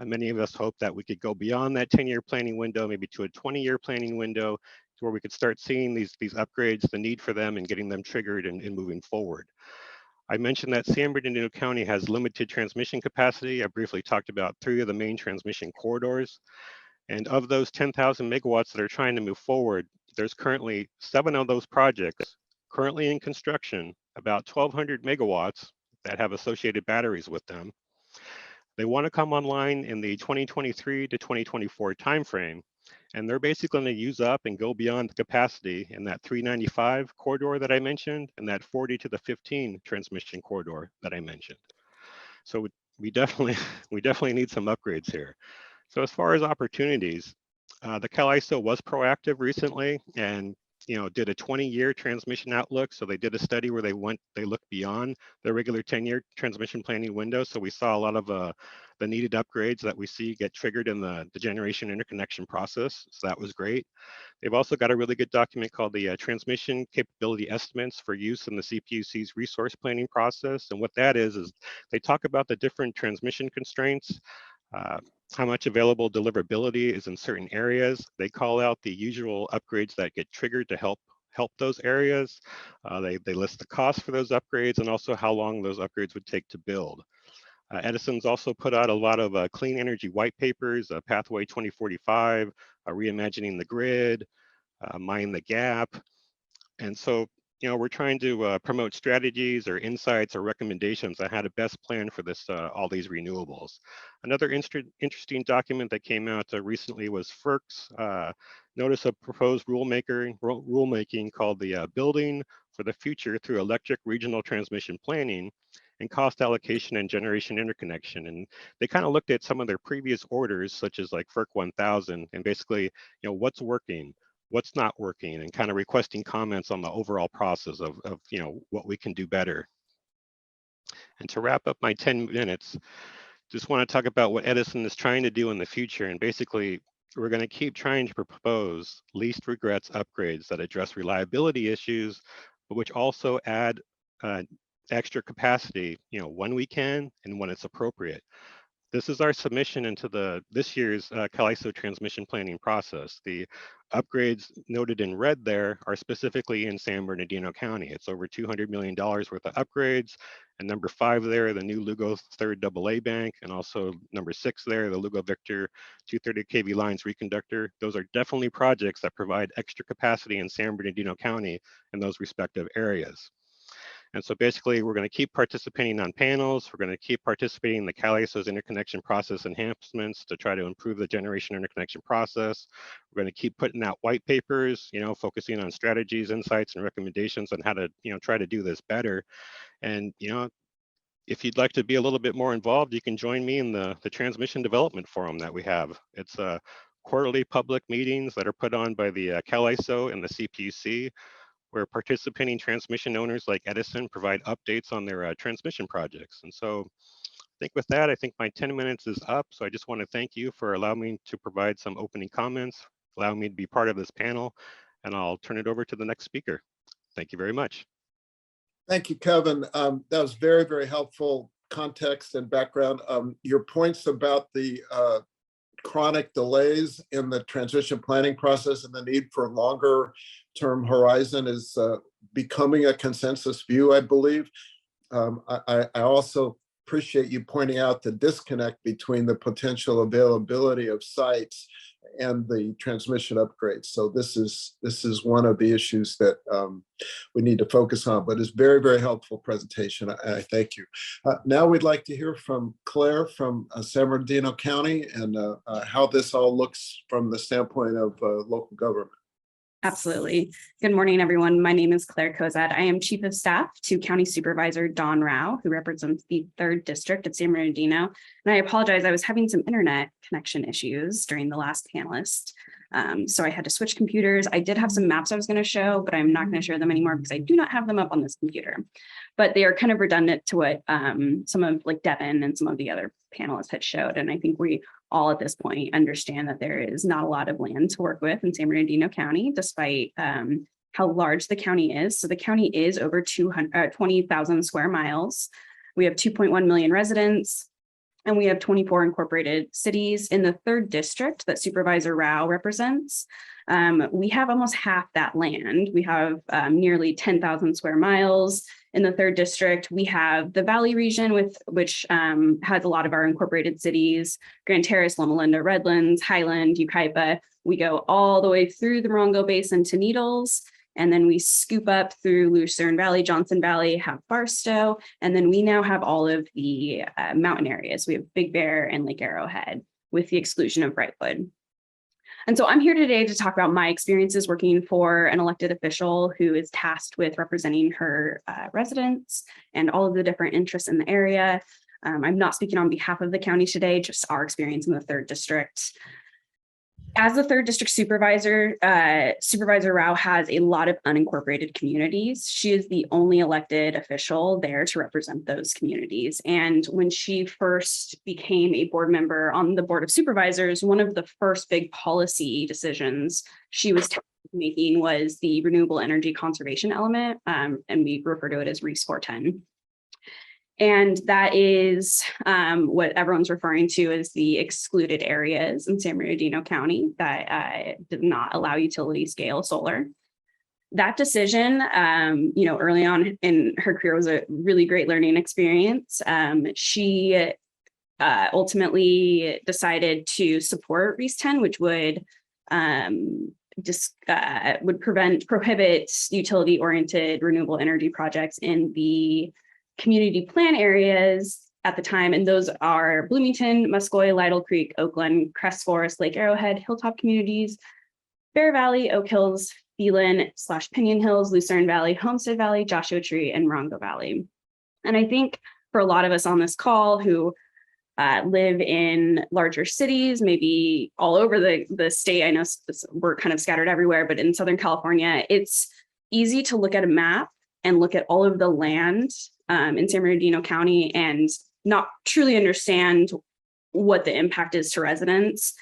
Many of us hope that we could go beyond that 10-year planning window, maybe to a 20-year planning window, to where we could start seeing these upgrades, the need for them, and getting them triggered and moving forward. I mentioned that San Bernardino County has limited transmission capacity. I briefly talked about 3 of the main transmission corridors. And of those 10,000 megawatts that are trying to move forward, there's currently 7 of those projects currently in construction, about 1,200 megawatts that have associated batteries with them. They want to come online in the 2023 to 2024 timeframe, And they're basically going to use up and go beyond the capacity in that 395 corridor that I mentioned and that 40 to the 15 transmission corridor that I mentioned. So we definitely need some upgrades here. So as far as opportunities, the CalISO was proactive recently and did a 20-year transmission outlook. So they did a study where they looked beyond the regular 10-year transmission planning window. So we saw a lot of the needed upgrades that we see get triggered in the generation interconnection process. So that was great. They've also got a really good document called the Transmission Capability Estimates for use in the CPUC's resource planning process. And what that is they talk about the different transmission constraints, how much available deliverability is in certain areas. They call out the usual upgrades that get triggered to help those areas. They list the cost for those upgrades and also how long those upgrades would take to build. Edison's also put out a lot of clean energy white papers, Pathway 2045, Reimagining the Grid, Mind the Gap. And so, we're trying to promote strategies or insights or recommendations on how to best plan for this, all these renewables. Another interesting document that came out recently was FERC's notice of proposed rulemaking called the Building for the Future Through Electric Regional Transmission Planning and Cost Allocation and Generation Interconnection. And they kind of looked at some of their previous orders, such as like FERC 1000, and basically, what's working, what's not working, and kind of requesting comments on the overall process of what we can do better. And to wrap up my 10 minutes, just want to talk about what Edison is trying to do in the future. And basically, we're going to keep trying to propose least regrets upgrades that address reliability issues, but which also add extra capacity, when we can and when it's appropriate. This is our submission into this year's CalISO transmission planning process. The upgrades noted in red there are specifically in San Bernardino County. It's over $200 million worth of upgrades. And number 5 there, the new Lugo 3rd AA bank, and also number 6 there, the Lugo Victor 230 kV lines reconductor. Those are definitely projects that provide extra capacity in San Bernardino County in those respective areas. And so basically, we're going to keep participating on panels. We're going to keep participating in the CalISO's interconnection process enhancements to try to improve the generation interconnection process. We're going to keep putting out white papers, focusing on strategies, insights, and recommendations on how to, try to do this better. And, if you'd like to be a little bit more involved, you can join me in the Transmission Development Forum that we have. It's quarterly public meetings that are put on by the CalISO and the CPUC, where participating transmission owners like Edison provide updates on their transmission projects. And so I think with that, I think my 10 minutes is up. So I just want to thank you for allowing me to provide some opening comments, allowing me to be part of this panel, and I'll turn it over to the next speaker. Thank you very much. Thank you, Kevin. That was very, very helpful context and background. Your points about the chronic delays in the transmission planning process and the need for longer term horizon is becoming a consensus view, I believe. I also appreciate you pointing out the disconnect between the potential availability of sites and the transmission upgrades. So this is one of the issues that we need to focus on, but it's very, very helpful presentation. I thank you. Now we'd like to hear from Claire from San Bernardino County and how this all looks from the standpoint of local government. Absolutely. Good morning, everyone. My name is Claire Kozad. I am Chief of Staff to County Supervisor Don Rao, who represents the 3rd District of San Bernardino. And I apologize, I was having some internet connection issues during the last panelist. So I had to switch computers. I did have some maps I was going to show, but I'm not going to share them anymore because I do not have them up on this computer. But they are kind of redundant to what some of like Devin and some of the other panelists had showed. And I think we all at this point understand that there is not a lot of land to work with in San Bernardino County, despite how large the county is. So the county is over 20,000 square miles. We have 2.1 million residents, and we have 24 incorporated cities in the 3rd district that Supervisor Rao represents. We have almost half that land. We have nearly 10,000 square miles. In the 3rd district, we have the Valley region, which has a lot of our incorporated cities: Grand Terrace, Loma Linda, Redlands, Highland, Yucaipa. We go all the way through the Morongo Basin to Needles, and then we scoop up through Lucerne Valley, Johnson Valley, have Barstow, and then we now have all of the mountain areas. We have Big Bear and Lake Arrowhead, with the exclusion of Brightwood. And so I'm here today to talk about my experiences working for an elected official who is tasked with representing her residents and all of the different interests in the area. I'm not speaking on behalf of the county today, just our experience in the 3rd district. As the 3rd district supervisor, Supervisor Rao has a lot of unincorporated communities. She is the only elected official there to represent those communities. And when she first became a board member on the Board of Supervisors, one of the first big policy decisions she was making was the renewable energy conservation element, and we refer to it as REES 410. And that is what everyone's referring to as the excluded areas in San Bernardino County that did not allow utility scale solar. That decision, early on in her career was a really great learning experience. She ultimately decided to support REES 10, which would prohibit utility-oriented renewable energy projects in the community plan areas at the time, and those are Bloomington, Muscoy, Lytle Creek, Oakland, Crest Forest, Lake Arrowhead, Hilltop Communities, Bear Valley, Oak Hills, Phelan/Pinion Hills, Lucerne Valley, Homestead Valley, Joshua Tree, and Morongo Valley. And I think for a lot of us on this call who live in larger cities, maybe all over the state, I know we're kind of scattered everywhere, but in Southern California, it's easy to look at a map and look at all of the land in San Bernardino County and not truly understand what the impact is to residents.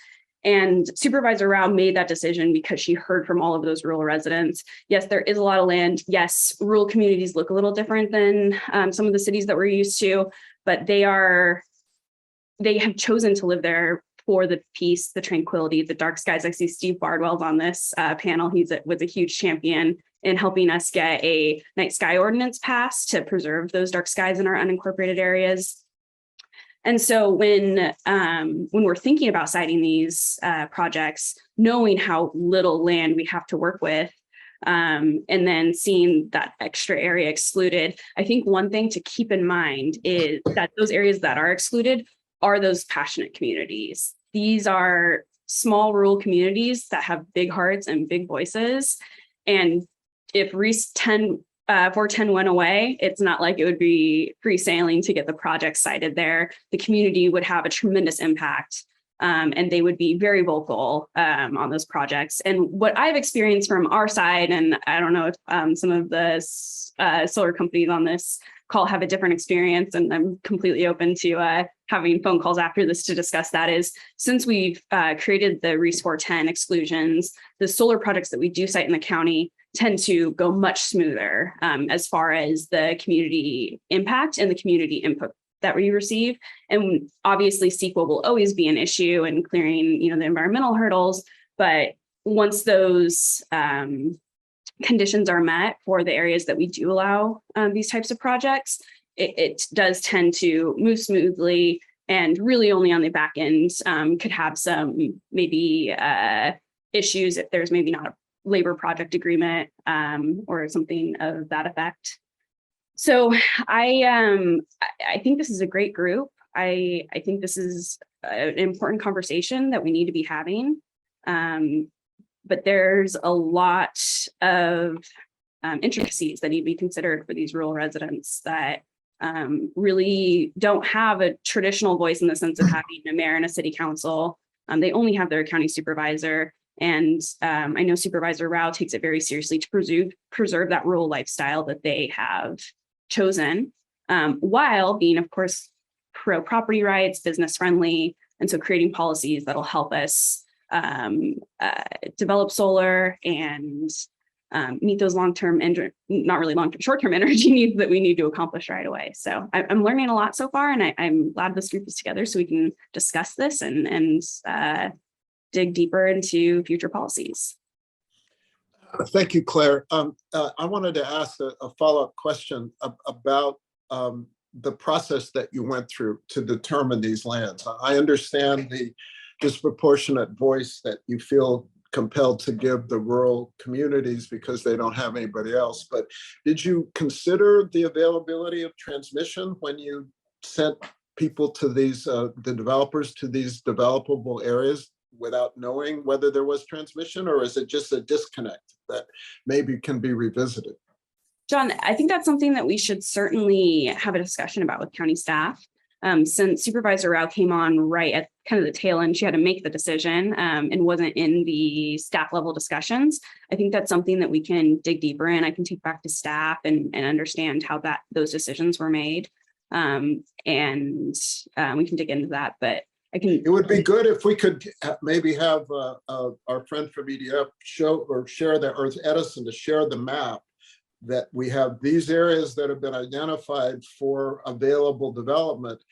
And Supervisor Rao made that decision because she heard from all of those rural residents. Yes, there is a lot of land. Yes, rural communities look a little different than some of the cities that we're used to, but they have chosen to live there for the peace, the tranquility, the dark skies. I see Steve Bardwell's on this panel. Was a huge champion in helping us get a night sky ordinance passed to preserve those dark skies in our unincorporated areas. And so when we're thinking about citing these projects, knowing how little land we have to work with, and then seeing that extra area excluded, I think one thing to keep in mind is that those areas that are excluded are those passionate communities. These are small rural communities that have big hearts and big voices. And if REES 410 went away, it's not like it would be free sailing to get the project cited there. The community would have a tremendous impact, and they would be very vocal on those projects. And what I've experienced from our side, and I don't know if some of the solar companies on this call have a different experience, and I'm completely open to having phone calls after this to discuss that, is since we've created the REES 410 exclusions, the solar projects that we do cite in the county tend to go much smoother as far as the community impact and the community input that we receive. And obviously CEQA will always be an issue in clearing, the environmental hurdles, but once those conditions are met for the areas that we do allow these types of projects, it does tend to move smoothly, and really only on the back end could have some maybe issues if there's maybe not a labor project agreement or something of that effect. So I think this is a great group. I think this is an important conversation that we need to be having. But there's a lot of intricacies that need to be considered for these rural residents that really don't have a traditional voice in the sense of having a mayor and a city council. They only have their county supervisor. And I know Supervisor Rao takes it very seriously to preserve that rural lifestyle that they have chosen, while being, of course, pro property rights, business friendly, and so creating policies that'll help us develop solar and meet those long-term, not really long-term, short-term energy needs that we need to accomplish right away. So I'm learning a lot so far, and I'm glad this group is together so we can discuss this and dig deeper into future policies. Thank you, Claire. I wanted to ask a follow-up question about the process that you went through to determine these lands. I understand the disproportionate voice that you feel compelled to give the rural communities because they don't have anybody else. But did you consider the availability of transmission when you sent people to these, the developers to these developable areas? without knowing whether there was transmission, or is it just a disconnect that maybe can be revisited? John, I think that's something that we should certainly have a discussion about with county staff. Since Supervisor Rao came on right at kind of the tail end, she had to make the decision and wasn't in the staff level discussions. I think that's something that we can dig deeper in. I can take back to staff and understand how those decisions were made. And we can dig into that, but It would be good if we could maybe have our friend from EDF share that, or Edison to share the map, that we have these areas that have been identified for available development.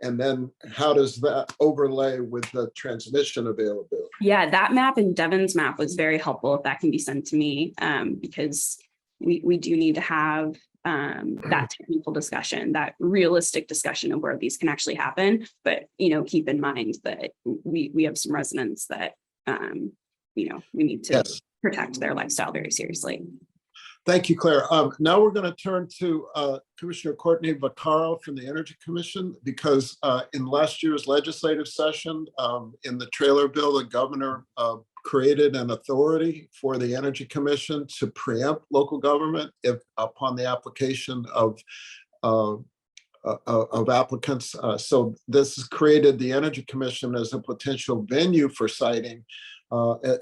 And then how does that overlay with the transmission availability? Yeah, that map and Devon's map was very helpful if that can be sent to me, because we do need to have that technical discussion, that realistic discussion of where these can actually happen. But, keep in mind that we have some residents that, we need to protect their lifestyle very seriously. Thank you, Claire. Now we're going to turn to Commissioner Courtney Vaccaro from the Energy Commission, because in last year's legislative session, in the trailer bill, the governor created an authority for the Energy Commission to preempt local government if upon the application of applicants. So this has created the Energy Commission as a potential venue for siting,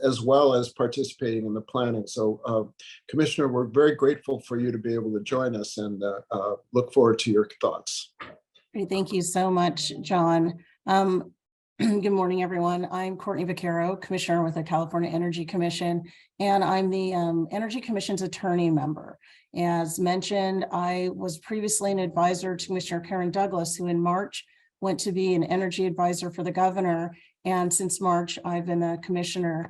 as well as participating in the planning. So Commissioner, we're very grateful for you to be able to join us, and look forward to your thoughts. Great. Thank you so much, John. Good morning, everyone. I'm Courtney Vaccaro, Commissioner with the California Energy Commission, and I'm the Energy Commission's attorney member. As mentioned, I was previously an advisor to Commissioner Karen Douglas, who in March went to be an energy advisor for the governor. And since March, I've been a commissioner.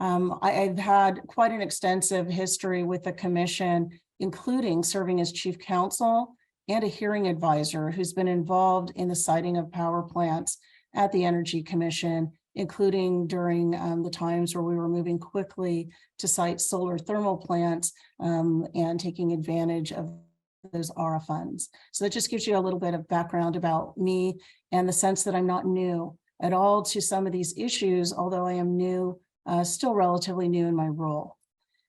I've had quite an extensive history with the commission, including serving as chief counsel and a hearing advisor who's been involved in the siting of power plants at the Energy Commission, including during the times where we were moving quickly to site solar thermal plants and taking advantage of those ARA funds. So that just gives you a little bit of background about me and the sense that I'm not new at all to some of these issues, although I am new, still relatively new in my role.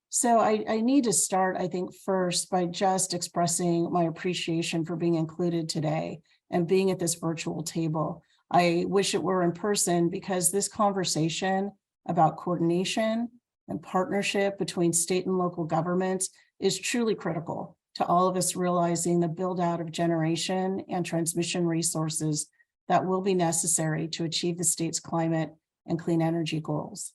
So I need to start, I think, first by just expressing my appreciation for being included today and being at this virtual table. I wish it were in person, because this conversation about coordination and partnership between state and local governments is truly critical to all of us realizing the build out of generation and transmission resources that will be necessary to achieve the state's climate and clean energy goals.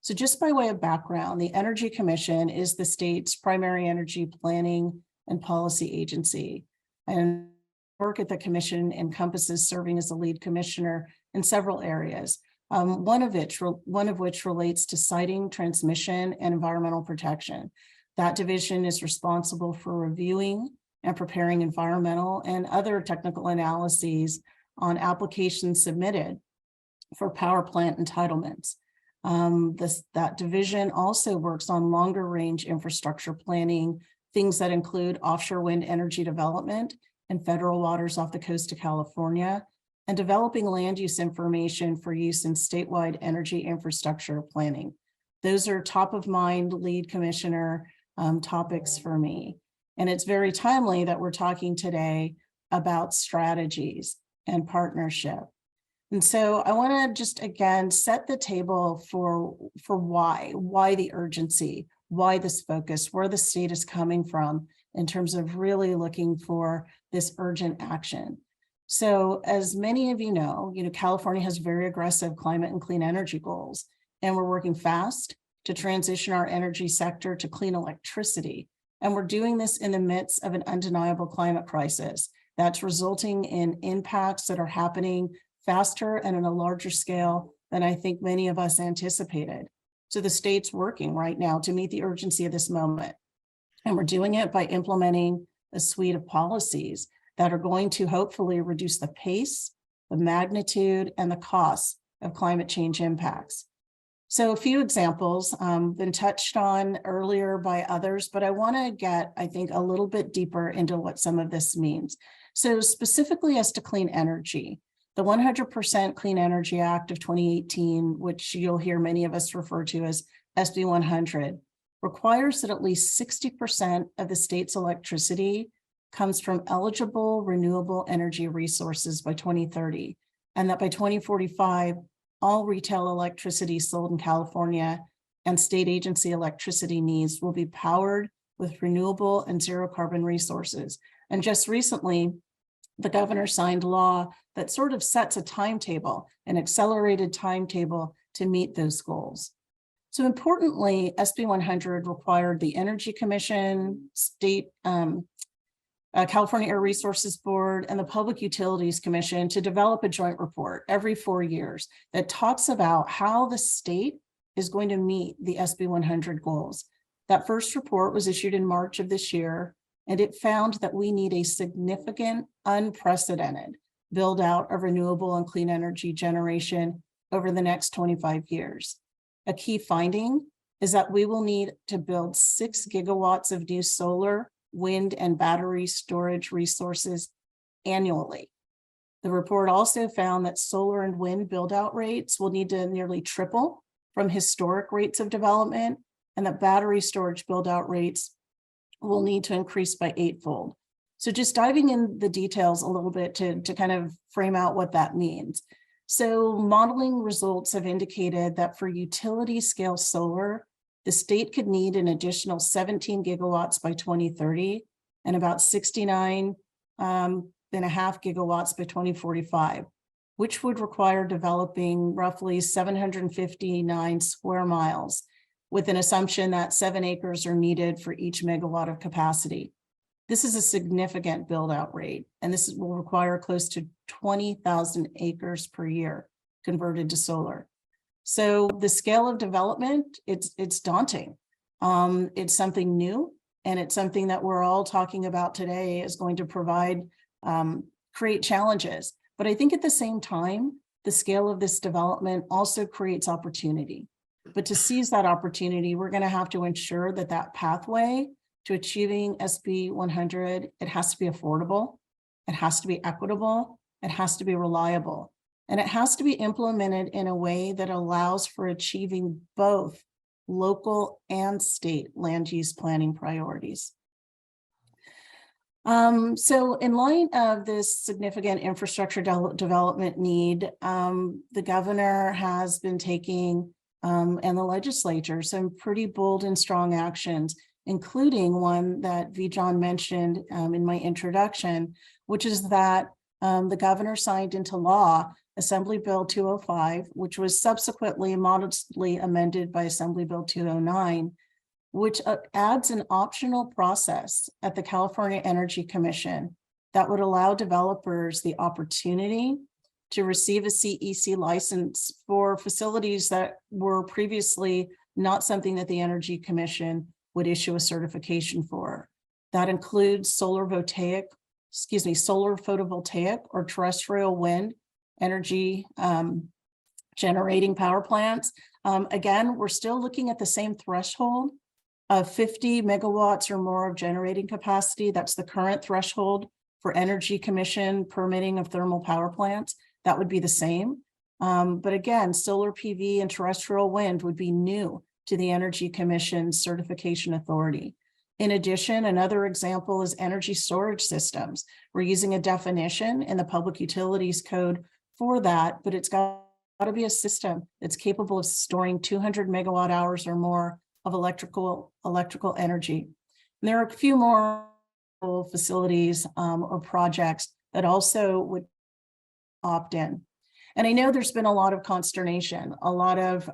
So just by way of background, the Energy Commission is the state's primary energy planning and policy agency. And work at the commission encompasses serving as a lead commissioner in several areas, one of which relates to siting, transmission, and environmental protection. That division is responsible for reviewing and preparing environmental and other technical analyses on applications submitted for power plant entitlements. That division also works on longer range infrastructure planning, things that include offshore wind energy development in federal waters off the coast of California, and developing land use information for use in statewide energy infrastructure planning. Those are top of mind lead commissioner topics for me. And it's very timely that we're talking today about strategies and partnership. And so I want to just again set the table for why the urgency, why this focus, where the state is coming from in terms of really looking for this urgent action. So as many of you know, California has very aggressive climate and clean energy goals, and we're working fast to transition our energy sector to clean electricity. And we're doing this in the midst of an undeniable climate crisis that's resulting in impacts that are happening faster and on a larger scale than I think many of us anticipated. So the state's working right now to meet the urgency of this moment. And we're doing it by implementing a suite of policies that are going to hopefully reduce the pace, the magnitude, and the cost of climate change impacts. So a few examples been touched on earlier by others, but I want to get, I think, a little bit deeper into what some of this means. So specifically as to clean energy, The 100% Clean Energy Act of 2018, which you'll hear many of us refer to as SB 100, requires that at least 60% of the state's electricity comes from eligible renewable energy resources by 2030, and that by 2045, all retail electricity sold in California and state agency electricity needs will be powered with renewable and zero carbon resources. And just recently, the governor signed law that sort of sets a timetable, an accelerated timetable to meet those goals. So importantly, SB 100 required the Energy Commission, state, California Air Resources Board, and the Public Utilities Commission to develop a joint report every 4 years that talks about how the state is going to meet the SB 100 goals. That first report was issued in March of this year, and it found that we need a significant, unprecedented build out of renewable and clean energy generation over the next 25 years. A key finding is that we will need to build 6 gigawatts of new solar, wind, and battery storage resources annually. The report also found that solar and wind build-out rates will need to nearly triple from historic rates of development, and that battery storage build-out rates will need to increase by 8-fold. So just diving in the details a little bit to kind of frame out what that means. So modeling results have indicated that for utility scale solar, the state could need an additional 17 gigawatts by 2030 and about 69.5 gigawatts by 2045, which would require developing roughly 759 square miles with an assumption that 7 acres are needed for each megawatt of capacity. This is a significant build out rate, and this will require close to 20,000 acres per year converted to solar. So the scale of development, it's daunting. It's something new, and it's something that we're all talking about today is going to create challenges. But I think at the same time, the scale of this development also creates opportunity. But to seize that opportunity, we're going to have to ensure that that pathway to achieving SB 100, it has to be affordable, it has to be equitable, it has to be reliable, and it has to be implemented in a way that allows for achieving both local and state land use planning priorities. So in light of this significant infrastructure development need, the governor has been taking, and the legislature, some pretty bold and strong actions, including one that Vijay mentioned in my introduction, which is that the governor signed into law Assembly Bill 205, which was subsequently modestly amended by Assembly Bill 209, which adds an optional process at the California Energy Commission that would allow developers the opportunity to receive a CEC license for facilities that were previously not something that the Energy Commission would issue a certification for. That includes solar photovoltaic or terrestrial wind energy generating power plants. Again, we're still looking at the same threshold of 50 megawatts or more of generating capacity. That's the current threshold for Energy Commission permitting of thermal power plants. That would be the same. But again, solar PV and terrestrial wind would be new to the Energy Commission certification authority. In addition, another example is energy storage systems. We're using a definition in the Public Utilities Code for that, but it's got to be a system that's capable of storing 200 megawatt hours or more of electrical energy. And there are a few more facilities or projects that also would opt in. And I know there's been a lot of consternation, a lot of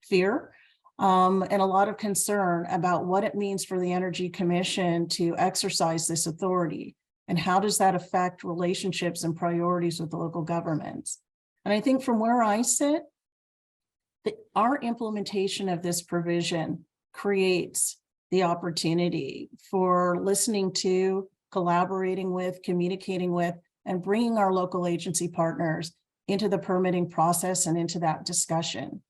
fear, and a lot of concern about what it means for the Energy Commission to exercise this authority, and how does that affect relationships and priorities with the local governments. And I think from where I sit, our implementation of this provision creates the opportunity for listening to, collaborating with, communicating with, and bringing our local agency partners into the permitting process and into that discussion.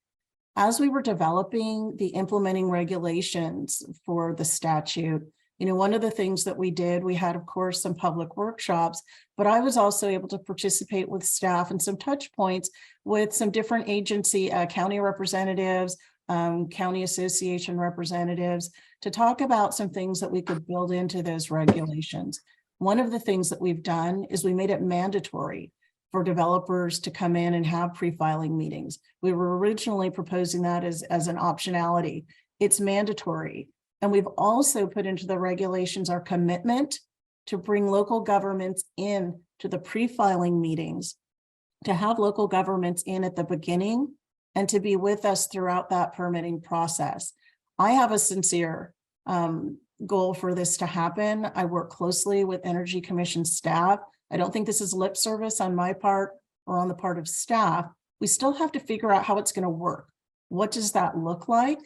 As we were developing the implementing regulations for the statute, one of the things that we did, we had, of course, some public workshops, but but I was also able to participate with staff and some touch points with some different agency, county representatives, county association representatives, to talk about some things that we could build into those regulations. One of the things that we've done is we made it mandatory for developers to come in and have pre-filing meetings. We were originally proposing that as an optionality. It's mandatory. And we've also put into the regulations our commitment to bring local governments in to the pre-filing meetings, to have local governments in at the beginning and to be with us throughout that permitting process. I have a sincere goal for this to happen. I work closely with Energy Commission staff. I don't think this is lip service on my part or on the part of staff. We still have to figure out how it's going to work. What does that look like?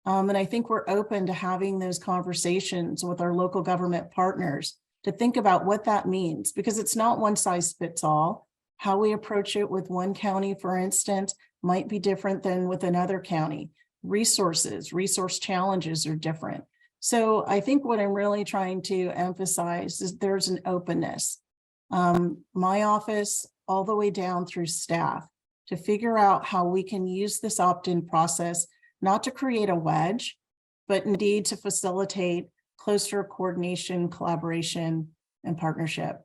And I think we're open to having those conversations with our local government partners to think about what that means, because it's not one size fits all. How we approach it with one county, for instance, might be different than with another county. Resource challenges are different. So I think what I'm really trying to emphasize is there's an openness. My office, all the way down through staff, to figure out how we can use this opt-in process, not to create a wedge, but indeed to facilitate closer coordination, collaboration, and partnership.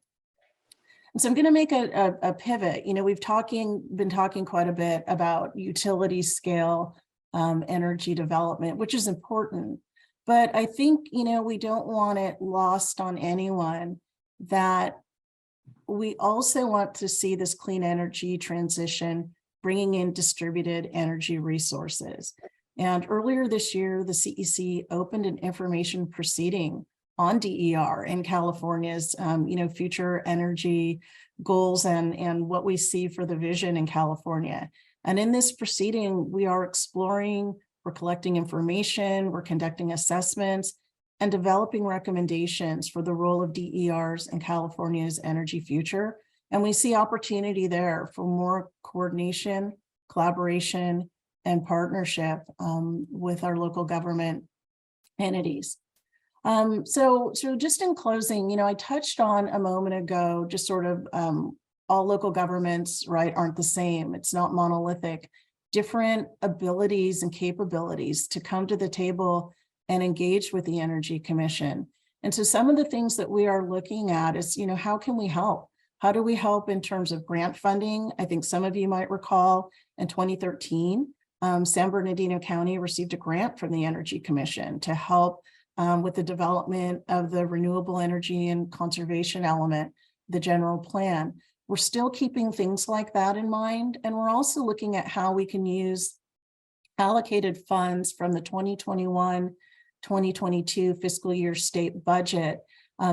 And so I'm going to make a pivot. You know, we've been talking quite a bit about utility scale energy development, which is important. But I think, you know, we don't want it lost on anyone that we also want to see this clean energy transition bringing in distributed energy resources. And earlier this year, the CEC opened an information proceeding on DER in California's, future energy goals and what we see for the vision in California. And in this proceeding, we are exploring, we're collecting information, we're conducting assessments, and developing recommendations for the role of DERs in California's energy future. And we see opportunity there for more coordination, collaboration, and partnership with our local government entities. So just in closing, you know, I touched on a moment ago, just sort of all local governments, right, aren't the same. It's not monolithic. Different abilities and capabilities to come to the table and engage with the Energy Commission. And so some of the things that we are looking at is, you know, how can we help? How do we help in terms of grant funding? I think some of you might recall in 2013, San Bernardino County received a grant from the Energy Commission to help with the development of the renewable energy and conservation element, the general plan. We're still keeping things like that in mind. And we're also looking at how we can use allocated funds from the 2021-2022 fiscal year state budget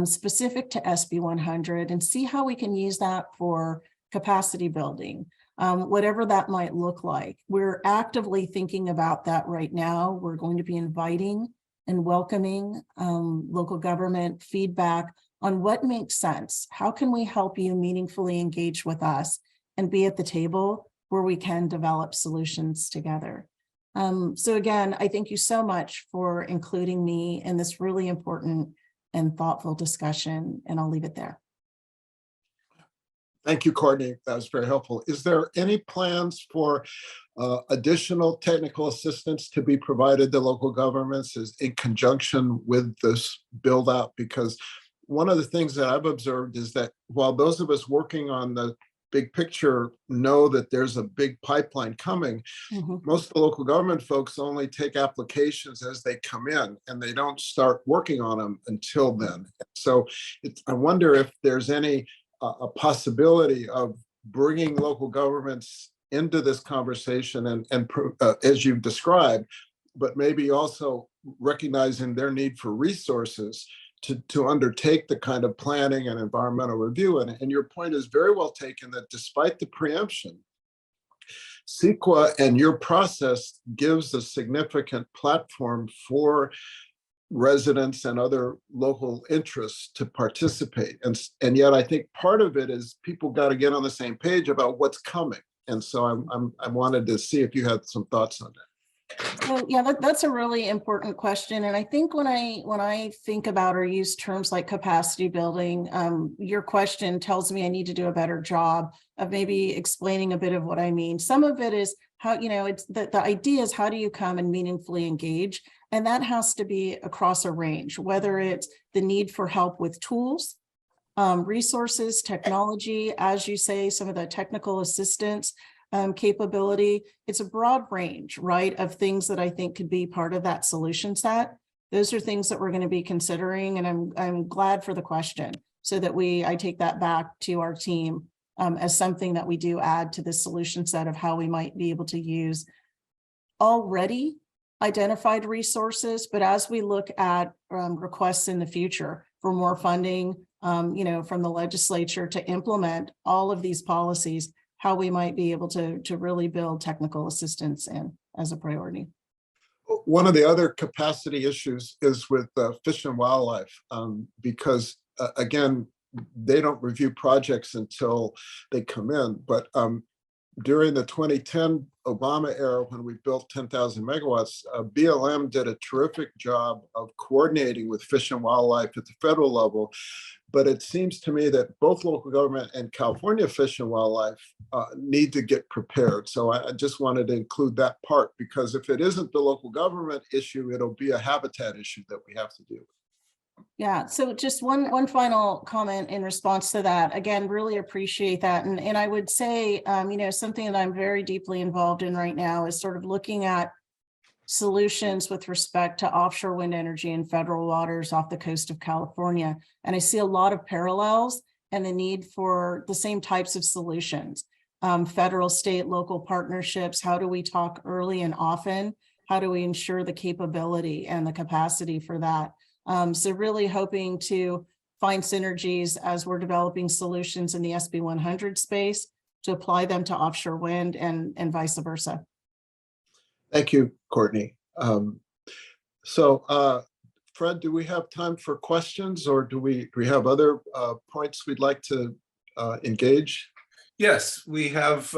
specific to SB 100 and see how we can use that for capacity building, whatever that might look like. We're actively thinking about that right now. We're going to be inviting and welcoming local government feedback on what makes sense. How can we help you meaningfully engage with us and be at the table where we can develop solutions together? So again, I thank you so much for including me in this really important and thoughtful discussion, and I'll leave it there. Thank you, Courtney. That was very helpful. Is there any plans for additional technical assistance to be provided to local governments in conjunction with this build out? Because one of the things that I've observed is that while those of us working on the big picture know that there's a big pipeline coming, most of the local government folks only take applications as they come in and they don't start working on them until then. So I wonder if there's any a possibility of bringing local governments into this conversation and as you've described, but maybe also recognizing their need for resources to undertake the kind of planning and environmental review. And your point is very well taken that despite the preemption, CEQA and your process gives a significant platform for residents and other local interests to participate. And yet I think part of it is people got to get on the same page about what's coming. And so I wanted to see if you had some thoughts on that. So yeah, that's a really important question. And I think when I think about or use terms like capacity building, your question tells me I need to do a better job of maybe explaining a bit of what I mean. Some of it is how, it's the idea is how do you come and meaningfully engage? And that has to be across a range, whether it's the need for help with tools, resources, technology, as you say, some of the technical assistance, capability. It's a broad range, right, of things that I think could be part of that solution set. Those are things that we're going to be considering, and I'm glad for the question, so that I take that back to our team as something that we do add to the solution set of how we might be able to use already identified resources, but as we look at requests in the future for more funding, from the legislature to implement all of these policies, how we might be able to really build technical assistance in as a priority. One of the other capacity issues is with Fish and Wildlife, because again, they don't review projects until they come in. But during the 2010 Obama era, when we built 10,000 megawatts, BLM did a terrific job of coordinating with Fish and Wildlife at the federal level. But it seems to me that both local government and California Fish and Wildlife need to get prepared. So I just wanted to include that part, because if it isn't the local government issue, it'll be a habitat issue that we have to deal with. Yeah, so just one final comment in response to that. Again, really appreciate that. And I would say, something that I'm very deeply involved in right now is sort of looking at solutions with respect to offshore wind energy in federal waters off the coast of California. And I see a lot of parallels and the need for the same types of solutions. Federal, state, local partnerships. How do we talk early and often? How do we ensure the capability and the capacity for that? So really hoping to find synergies as we're developing solutions in the SB 100 space to apply them to offshore wind and vice versa. Thank you, Courtney. Fred, do we have time for questions, or do we have other points we'd like to engage? Yes, we have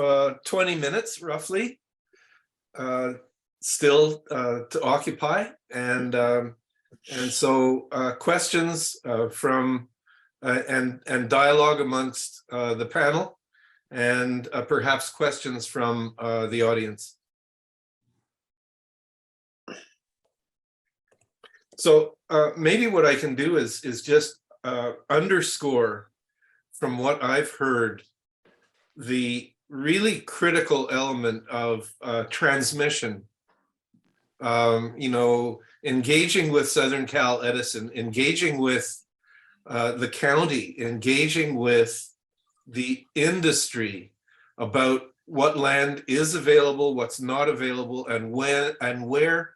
20 minutes roughly still to occupy, and so questions from and dialogue amongst the panel, and perhaps questions from the audience. So maybe what I can do is just underscore from what I've heard the really critical element of transmission. Engaging with Southern Cal Edison, engaging with the county, engaging with the industry about what land is available, what's not available, and when and where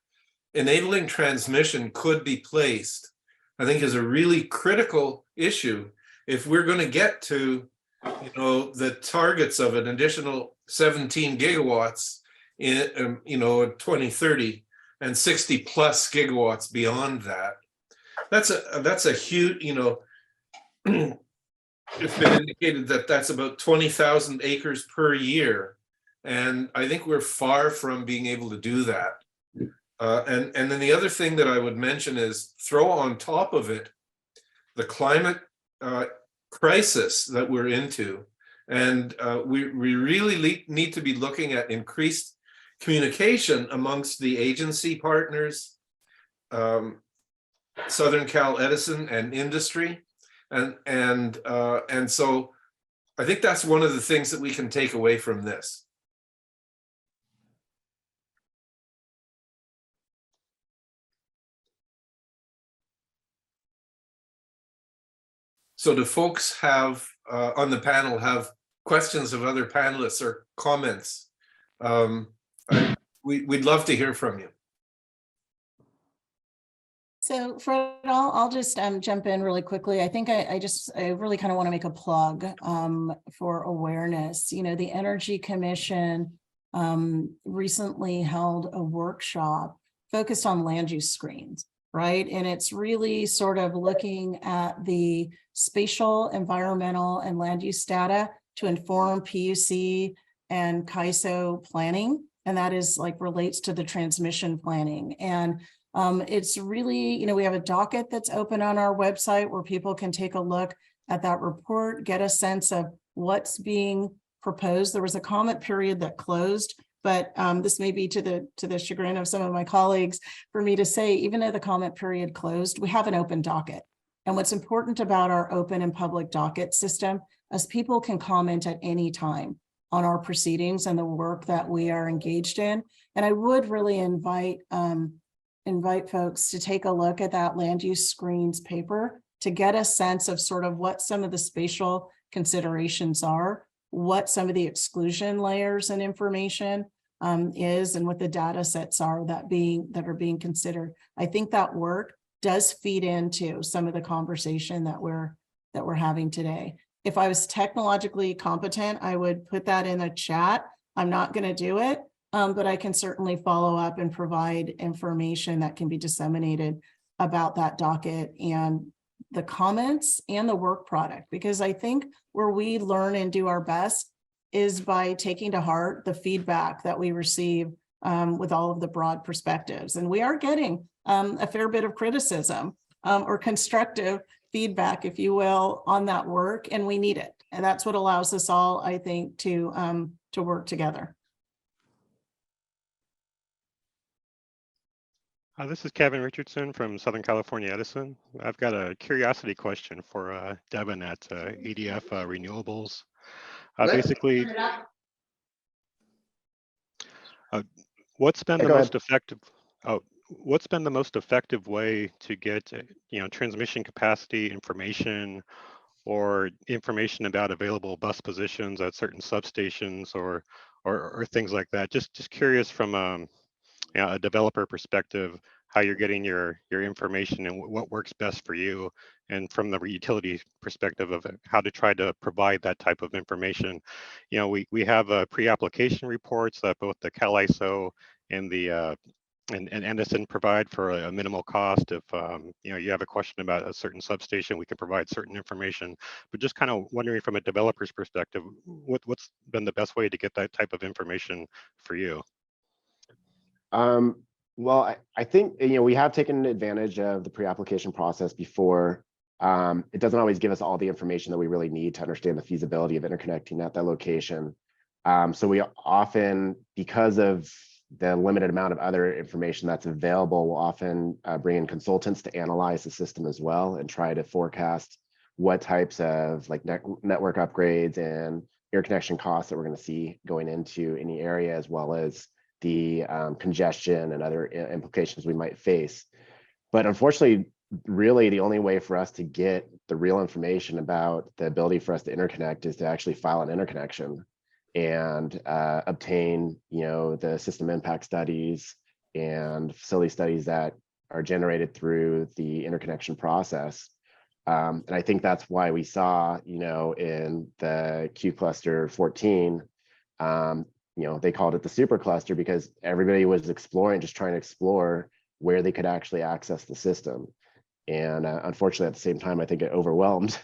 enabling transmission could be placed, I think is a really critical issue if we're going to get to, the targets of an additional 17 gigawatts in, 2030 and 60 plus gigawatts beyond that. That's a huge, it's been indicated that that's about 20,000 acres per year. And I think we're far from being able to do that. And then the other thing that I would mention is throw on top of it the climate crisis that we're into. And we really need to be looking at increased communication amongst the agency partners, Southern Cal Edison and industry. And so I think that's one of the things that we can take away from this. So do folks have on the panel have questions of other panelists or comments? We'd love to hear from you. So Fred, I'll just jump in really quickly. I think I really kind of want to make a plug for awareness. The Energy Commission recently held a workshop focused on land use screens, right? And it's really sort of looking at the spatial, environmental, and land use data to inform PUC and CAISO planning and that is like relates to the transmission planning. And it's really, we have a docket that's open on our website where people can take a look at that report, get a sense of what's being proposed. There was a comment period that closed, but this may be to the chagrin of some of my colleagues for me to say, even though the comment period closed, we have an open docket. And what's important about our open and public docket system is people can comment at any time on our proceedings and the work that we are engaged in. And I would really invite folks to take a look at that land use screens paper to get a sense of sort of what some of the spatial considerations are, what some of the exclusion layers and information is, and what the data sets are that are being considered. I think that work does feed into some of the conversation that we're having today. If I was technologically competent, I would put that in a chat. I'm not going to do it, but I can certainly follow up and provide information that can be disseminated about that docket and the comments and the work product, because I think where we learn and do our best is by taking to heart the feedback that we receive with all of the broad perspectives. And we are getting a fair bit of criticism or constructive feedback, if you will, on that work, and we need it. And that's what allows us all, I think, to work together. This is Kevin Richardson from Southern California Edison. I've got a curiosity question for Devin at EDF Renewables. Basically, what's been the most effective? What's been the most effective way to get transmission capacity information or information about available bus positions at certain substations or things like that? Just curious from a developer perspective, how you're getting your information and what works best for you, and from the utility perspective of how to try to provide that type of information. We have pre-application reports that both the CalISO and the and Edison provide for a minimal cost. If you have a question about a certain substation, we can provide certain information. But just kind of wondering from a developer's perspective, what's been the best way to get that type of information for you? Well, I think we have taken advantage of the pre-application process before. It doesn't always give us all the information that we really need to understand the feasibility of interconnecting at that location. So we often, because of the limited amount of other information that's available, will often bring in consultants to analyze the system as well and try to forecast what types of network upgrades and interconnection costs that we're going to see going into any area, as well as the congestion and other implications we might face. But unfortunately, really the only way for us to get the real information about the ability for us to interconnect is to actually file an interconnection and obtain the system impact studies and facility studies that are generated through the interconnection process. And I think that's why we saw in the Q cluster 14, they called it the super cluster, because everybody was just trying to explore where they could actually access the system. And unfortunately, at the same time, I think it overwhelmed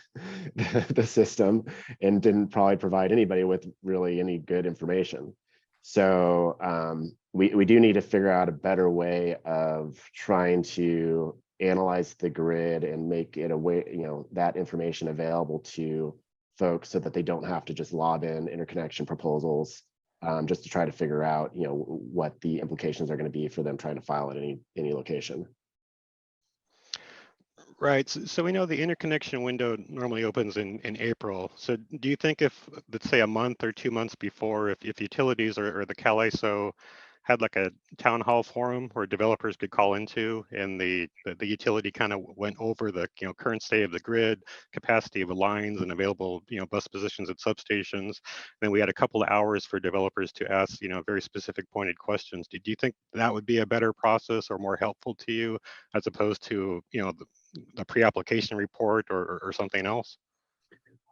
the system and didn't probably provide anybody with really any good information. So we do need to figure out a better way of trying to analyze the grid and make it a way, that information available to folks so that they don't have to just lob in interconnection proposals just to try to figure out, what the implications are going to be for them trying to file at any location. Right. So we know the interconnection window normally opens in April. So do you think if, let's say, a month or 2 months before, if utilities or the CalISO had like a town hall forum where developers could call into, and the utility kind of went over the current state of the grid, capacity of the lines, and available bus positions at substations, then we had a couple of hours for developers to ask very specific pointed questions. Do you think that would be a better process or more helpful to you, as opposed to the pre-application report or something else?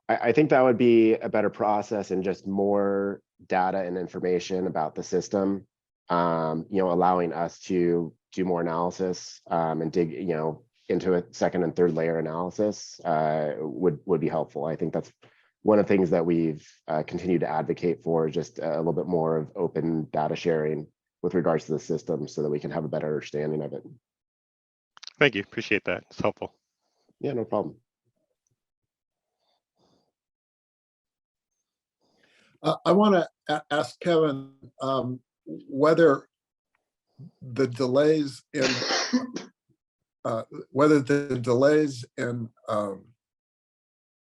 I think that would be a better process, and just more data and information about the system, allowing us to do more analysis and dig into a second and third layer analysis would be helpful. I think that's one of the things that we've continued to advocate for is just a little bit more of open data sharing with regards to the system so that we can have a better understanding of it. Thank you. Appreciate that. It's helpful. Yeah, no problem. I want to ask Kevin whether the delays in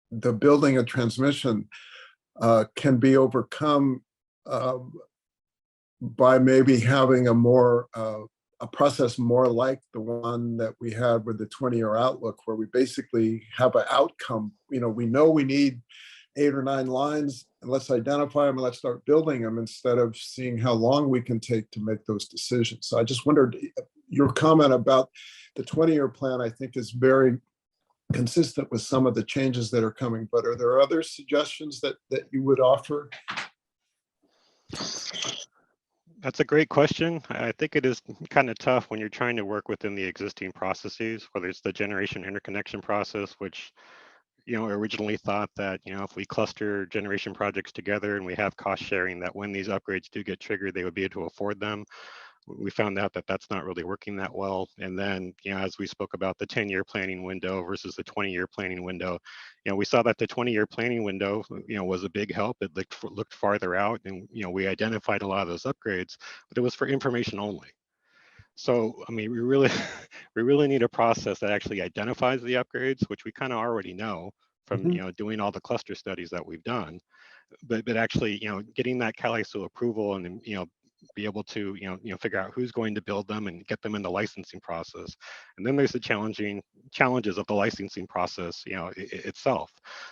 the building and transmission can be overcome by maybe having a process more like the one that we had with the 20-year outlook, where we basically have an outcome. We know we need 8 or 9 lines, and let's identify them and let's start building them instead of seeing how long we can take to make those decisions. So I just wondered, your comment about the 20-year plan, I think, is very consistent with some of the changes that are coming, but are there other suggestions that you would offer? That's a great question. I think it is kind of tough when you're trying to work within the existing processes, whether it's the generation interconnection process, which originally thought that, if we cluster generation projects together and we have cost sharing, that when these upgrades do get triggered, they would be able to afford them. We found out that that's not really working that well. And then, as we spoke about the 10-year planning window versus the 20-year planning window, we saw that the 20-year planning window, was a big help. It looked farther out, and, we identified a lot of those upgrades, but it was for information only. So, I mean, we really need a process that actually identifies the upgrades, which we kind of already know from, doing all the cluster studies that we've done, but actually, getting that CalISO approval and, be able to, figure out who's going to build them and get them in the licensing process. And then there's the challenges of the licensing process, itself.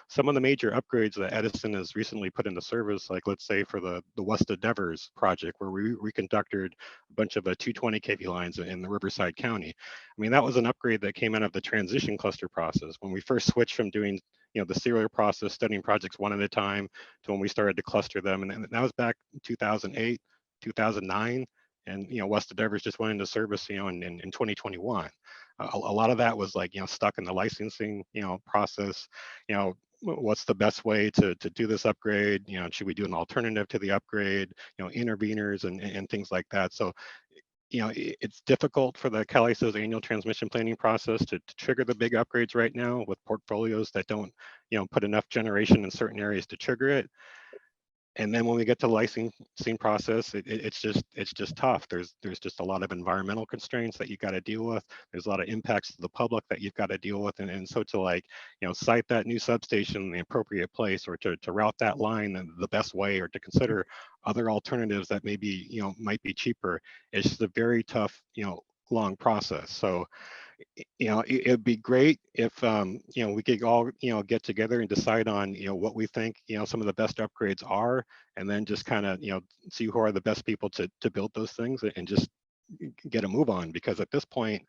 Some of the major upgrades that Edison has recently put into service, like let's say for the West Devers project, where we reconductored a bunch of 220 kV lines in the Riverside County. I mean, that was an upgrade that came out of the transition cluster process. When we first switched from doing the serial process, studying projects one at a time, to when we started to cluster them. And that was back in 2008, 2009. And, West Devers just went into service, in 2021. A lot of that was like, stuck in the licensing, process. What's the best way to do this upgrade? Should we do an alternative to the upgrade? Interveners and things like that. So, it's difficult for the CalISO's annual transmission planning process to trigger the big upgrades right now with portfolios that don't, put enough generation in certain areas to trigger it. And then when we get to the licensing process, it's just tough. There's just a lot of environmental constraints that you got to deal with. There's a lot of impacts to the public that you've got to deal with. And so to site that new substation in the appropriate place, or to route that line the best way, or to consider other alternatives that maybe, might be cheaper. It's just a very tough, long process. So, it'd be great if, we could all, get together and decide on, what we think, some of the best upgrades are, and then just kind of, see who are the best people to build those things and just get a move on. Because at this point,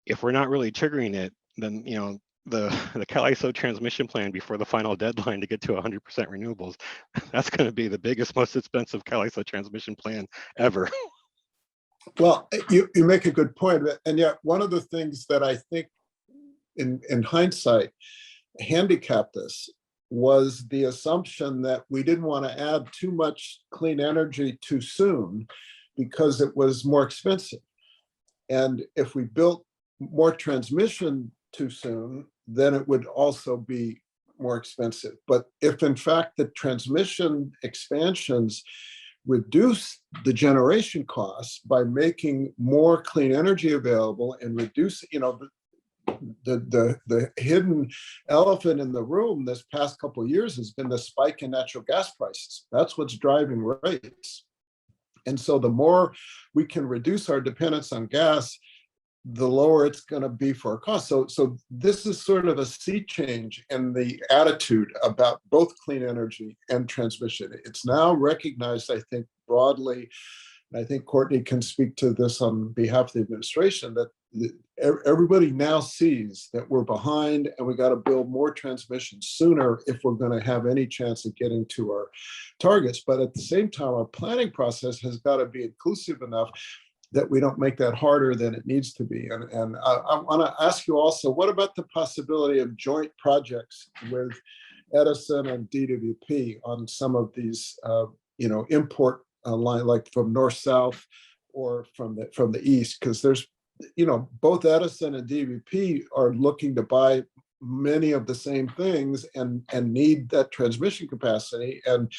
if we're not really triggering it, then, the CalISO transmission plan before the final deadline to get to 100% renewables, that's going to be the biggest, most expensive CalISO transmission plan ever. Well, you make a good point, and yet one of the things that I think in hindsight handicapped us was the assumption that we didn't want to add too much clean energy too soon because it was more expensive. And if we built more transmission too soon, then it would also be more expensive. But if in fact the transmission expansions reduce the generation costs by making more clean energy available and reduce, the hidden elephant in the room this past couple of years has been the spike in natural gas prices. That's what's driving rates. And so the more we can reduce our dependence on gas, the lower it's going to be for our costs. So this is sort of a sea change in the attitude about both clean energy and transmission. It's now recognized, I think, broadly, and I think Courtney can speak to this on behalf of the administration, that everybody now sees that we're behind and we got to build more transmission sooner if we're going to have any chance of getting to our targets. But at the same time, our planning process has got to be inclusive enough that we don't make that harder than it needs to be. And I want to ask you also, what about the possibility of joint projects with Edison and DWP on some of these, import line, like from north-south or from the east, because there's, both Edison and DWP are looking to buy many of the same things and need that transmission capacity. And,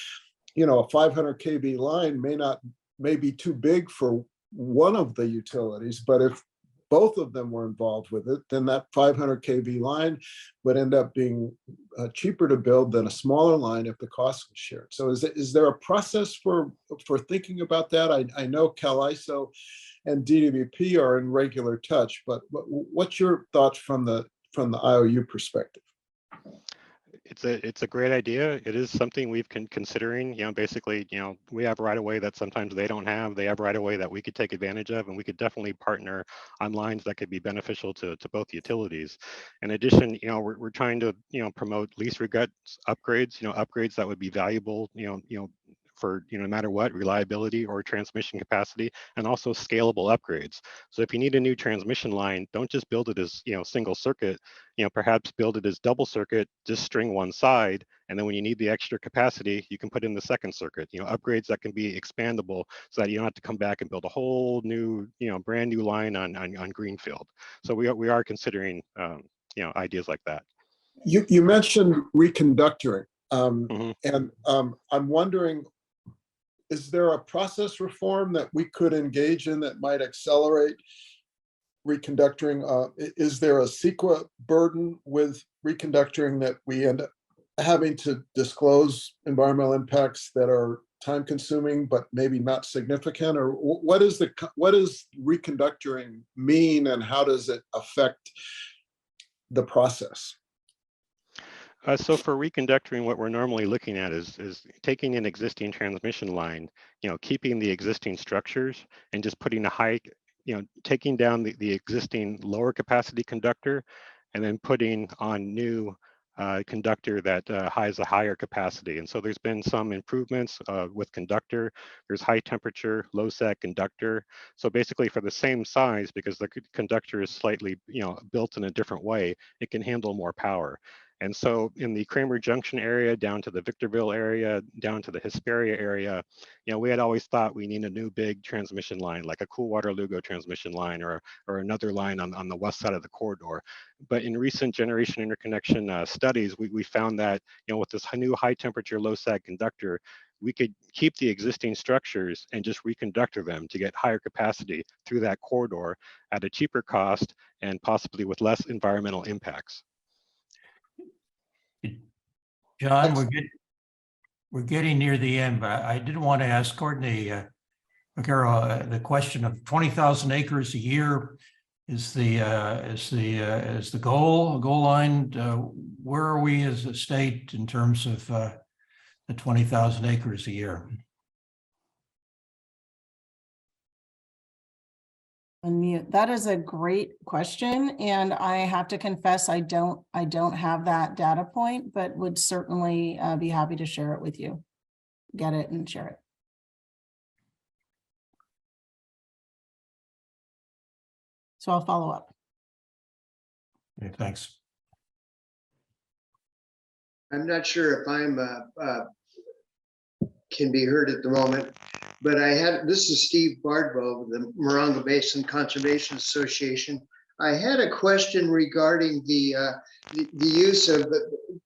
a 500 kV line may be too big for one of the utilities, but if both of them were involved with it, then that 500 kV line would end up being cheaper to build than a smaller line if the cost was shared. So is there a process for thinking about that? I know CalISO and DWP are in regular touch, but what's your thoughts from the IOU perspective? It's a great idea. It is something we've considering, basically, we have right of way that sometimes they don't have. They have right of way that we could take advantage of, and we could definitely partner on lines that could be beneficial to both utilities. In addition, we're trying to, promote least regrets upgrades, upgrades that would be valuable, for no matter what, reliability or transmission capacity, and also scalable upgrades. So if you need a new transmission line, don't just build it as single circuit, perhaps build it as double circuit, just string one side, and then when you need the extra capacity, you can put in the second circuit. Upgrades that can be expandable so that you don't have to come back and build a whole new, brand new line on greenfield. So we are considering ideas like that. You mentioned reconductoring, and I'm wondering, is there a process reform that we could engage in that might accelerate reconductoring? Is there a CEQA burden with reconductoring that we end up having to disclose environmental impacts that are time consuming but maybe not significant? Or what does reconductoring mean, and how does it affect the process? So for reconductoring, what we're normally looking at is taking an existing transmission line, keeping the existing structures and just putting a high, taking down the existing lower capacity conductor and then putting on new conductor that has a higher capacity. And so there's been some improvements with conductor. There's high temperature, low sag conductor. So basically for the same size, because the conductor is slightly, built in a different way, it can handle more power. And so in the Kramer Junction area, down to the Victorville area, down to the Hesperia area, we had always thought we need a new big transmission line, like a Coolwater Lugo transmission line or another line on the west side of the corridor. But in recent generation interconnection studies, we found that, with this new high temperature, low sag conductor, we could keep the existing structures and just reconductor them to get higher capacity through that corridor at a cheaper cost and possibly with less environmental impacts. John, we're getting near the end, but I did want to ask Courtney Vaquero the question of 20,000 acres a year is the goal line. Where are we as a state in terms of the 20,000 acres a year? That is a great question, and I have to confess I don't have that data point, but would certainly be happy to share it with you. Get it and share it. So I'll follow up. Okay, thanks. I'm not sure if I'm can be heard at the moment, but this is Steve Bardwell with the Morongo Basin Conservation Association. I had a question regarding the use of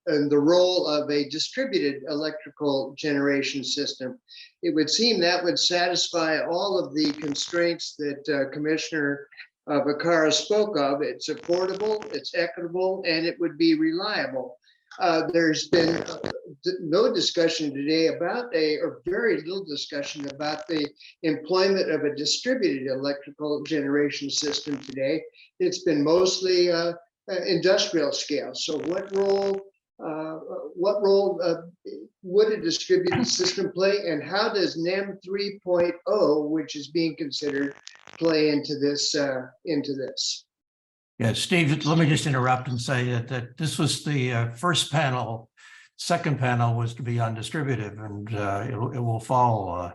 and the role of a distributed electrical generation system. It would seem that would satisfy all of the constraints that Commissioner Vaquero spoke of. It's affordable, it's equitable, and it would be reliable. There's been no discussion today about or very little discussion about the employment of a distributed electrical generation system today. It's been mostly industrial scale. So what role would a distributed system play, and how does NEM 3.0, which is being considered, play into this? Yeah, Steve, let me just interrupt and say that this was the first panel. Second panel was to be on distributive, and it will follow.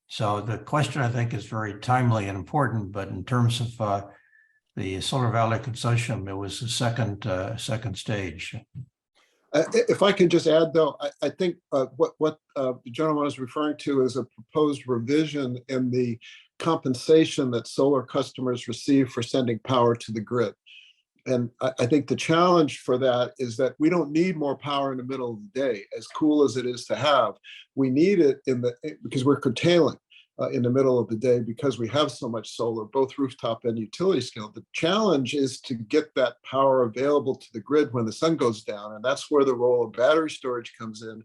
So the question, I think, is very timely and important, but in terms of the Solar Valley Consortium, it was the second stage. If I could just add, though, I think what the gentleman is referring to is a proposed revision in the compensation that solar customers receive for sending power to the grid. And I think the challenge for that is that we don't need more power in the middle of the day, as cool as it is to have. We need it because we're curtailing in the middle of the day because we have so much solar, both rooftop and utility scale. The challenge is to get that power available to the grid when the sun goes down. And that's where the role of battery storage comes in.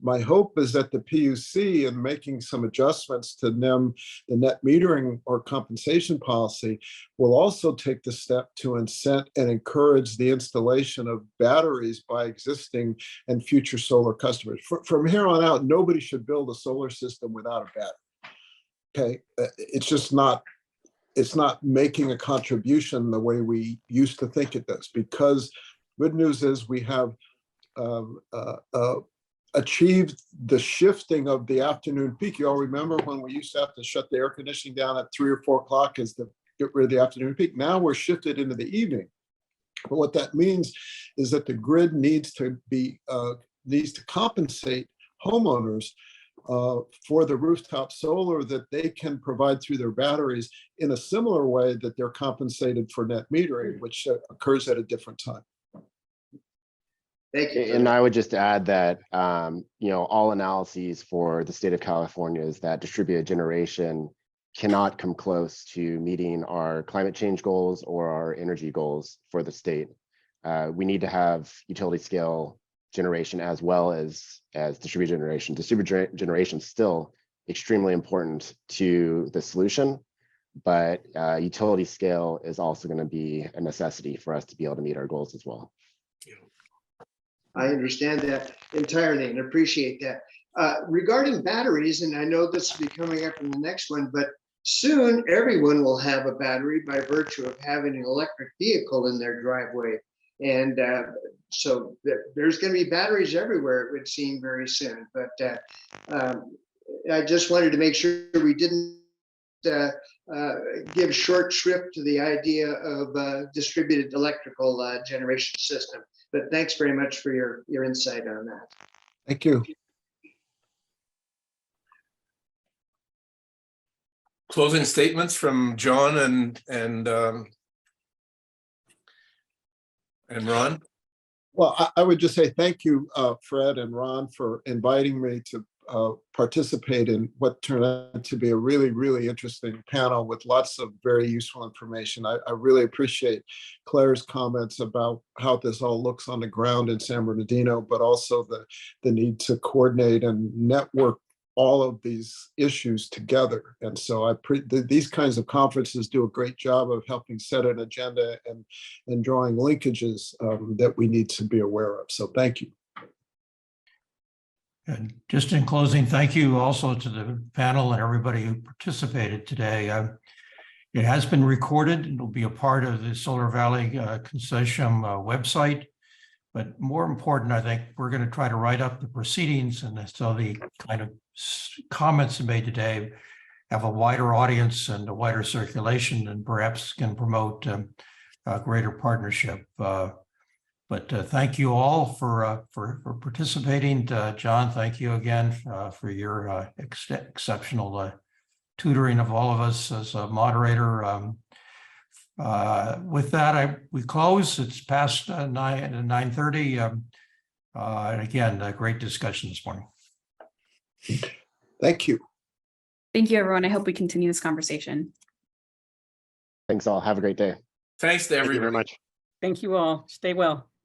My hope is that the PUC, in making some adjustments to NEM, the net metering or compensation policy, will also take the step to incent and encourage the installation of batteries by existing and future solar customers. From here on out, nobody should build a solar system without a battery. Okay, it's just not. It's not making a contribution the way we used to think it does. Because good news is we have achieved the shifting of the afternoon peak. You all remember when we used to have to shut the air conditioning down at 3 or 4 o'clock as to get rid of the afternoon peak. Now we're shifted into the evening. But what that means is that the grid needs to compensate homeowners for the rooftop solar that they can provide through their batteries in a similar way that they're compensated for net metering, which occurs at a different time. Thank you. And I would just add that, all analyses for the state of California is that distributed generation cannot come close to meeting our climate change goals or our energy goals for the state. We need to have utility scale generation as well as distributed generation. Distributed generation is still extremely important to the solution, but utility scale is also going to be a necessity for us to be able to meet our goals as well. I understand that entirely and appreciate that. Regarding batteries, and I know this will be coming up in the next one, but soon everyone will have a battery by virtue of having an electric vehicle in their driveway. And so there's going to be batteries everywhere, it would seem, very soon. But I just wanted to make sure we didn't give short shrift to the idea of distributed electrical generation system. But thanks very much for your insight on that. Thank you. Closing statements from John and Ron. Well, I would just say thank you, Fred and Ron, for inviting me to participate in what turned out to be a really, really interesting panel with lots of very useful information. I really appreciate Claire's comments about how this all looks on the ground in San Bernardino, but also the need to coordinate and network all of these issues together. And so these kinds of conferences do a great job of helping set an agenda and drawing linkages that we need to be aware of. So thank you. And just in closing, thank you also to the panel and everybody who participated today. It has been recorded. It'll be a part of the Solar Valley Consortium website. But more important, I think we're going to try to write up the proceedings, and so the kind of comments made today have a wider audience and a wider circulation, and perhaps can promote a greater partnership. But thank you all for participating. John, thank you again for your exceptional tutoring of all of us as a moderator. With that, we close. It's past 9:30. And again, a great discussion this morning. Thank you. Thank you, everyone. I hope we continue this conversation. Thanks all. Have a great day. Thanks to Thank you everybody. very much. Thank you all. Stay well.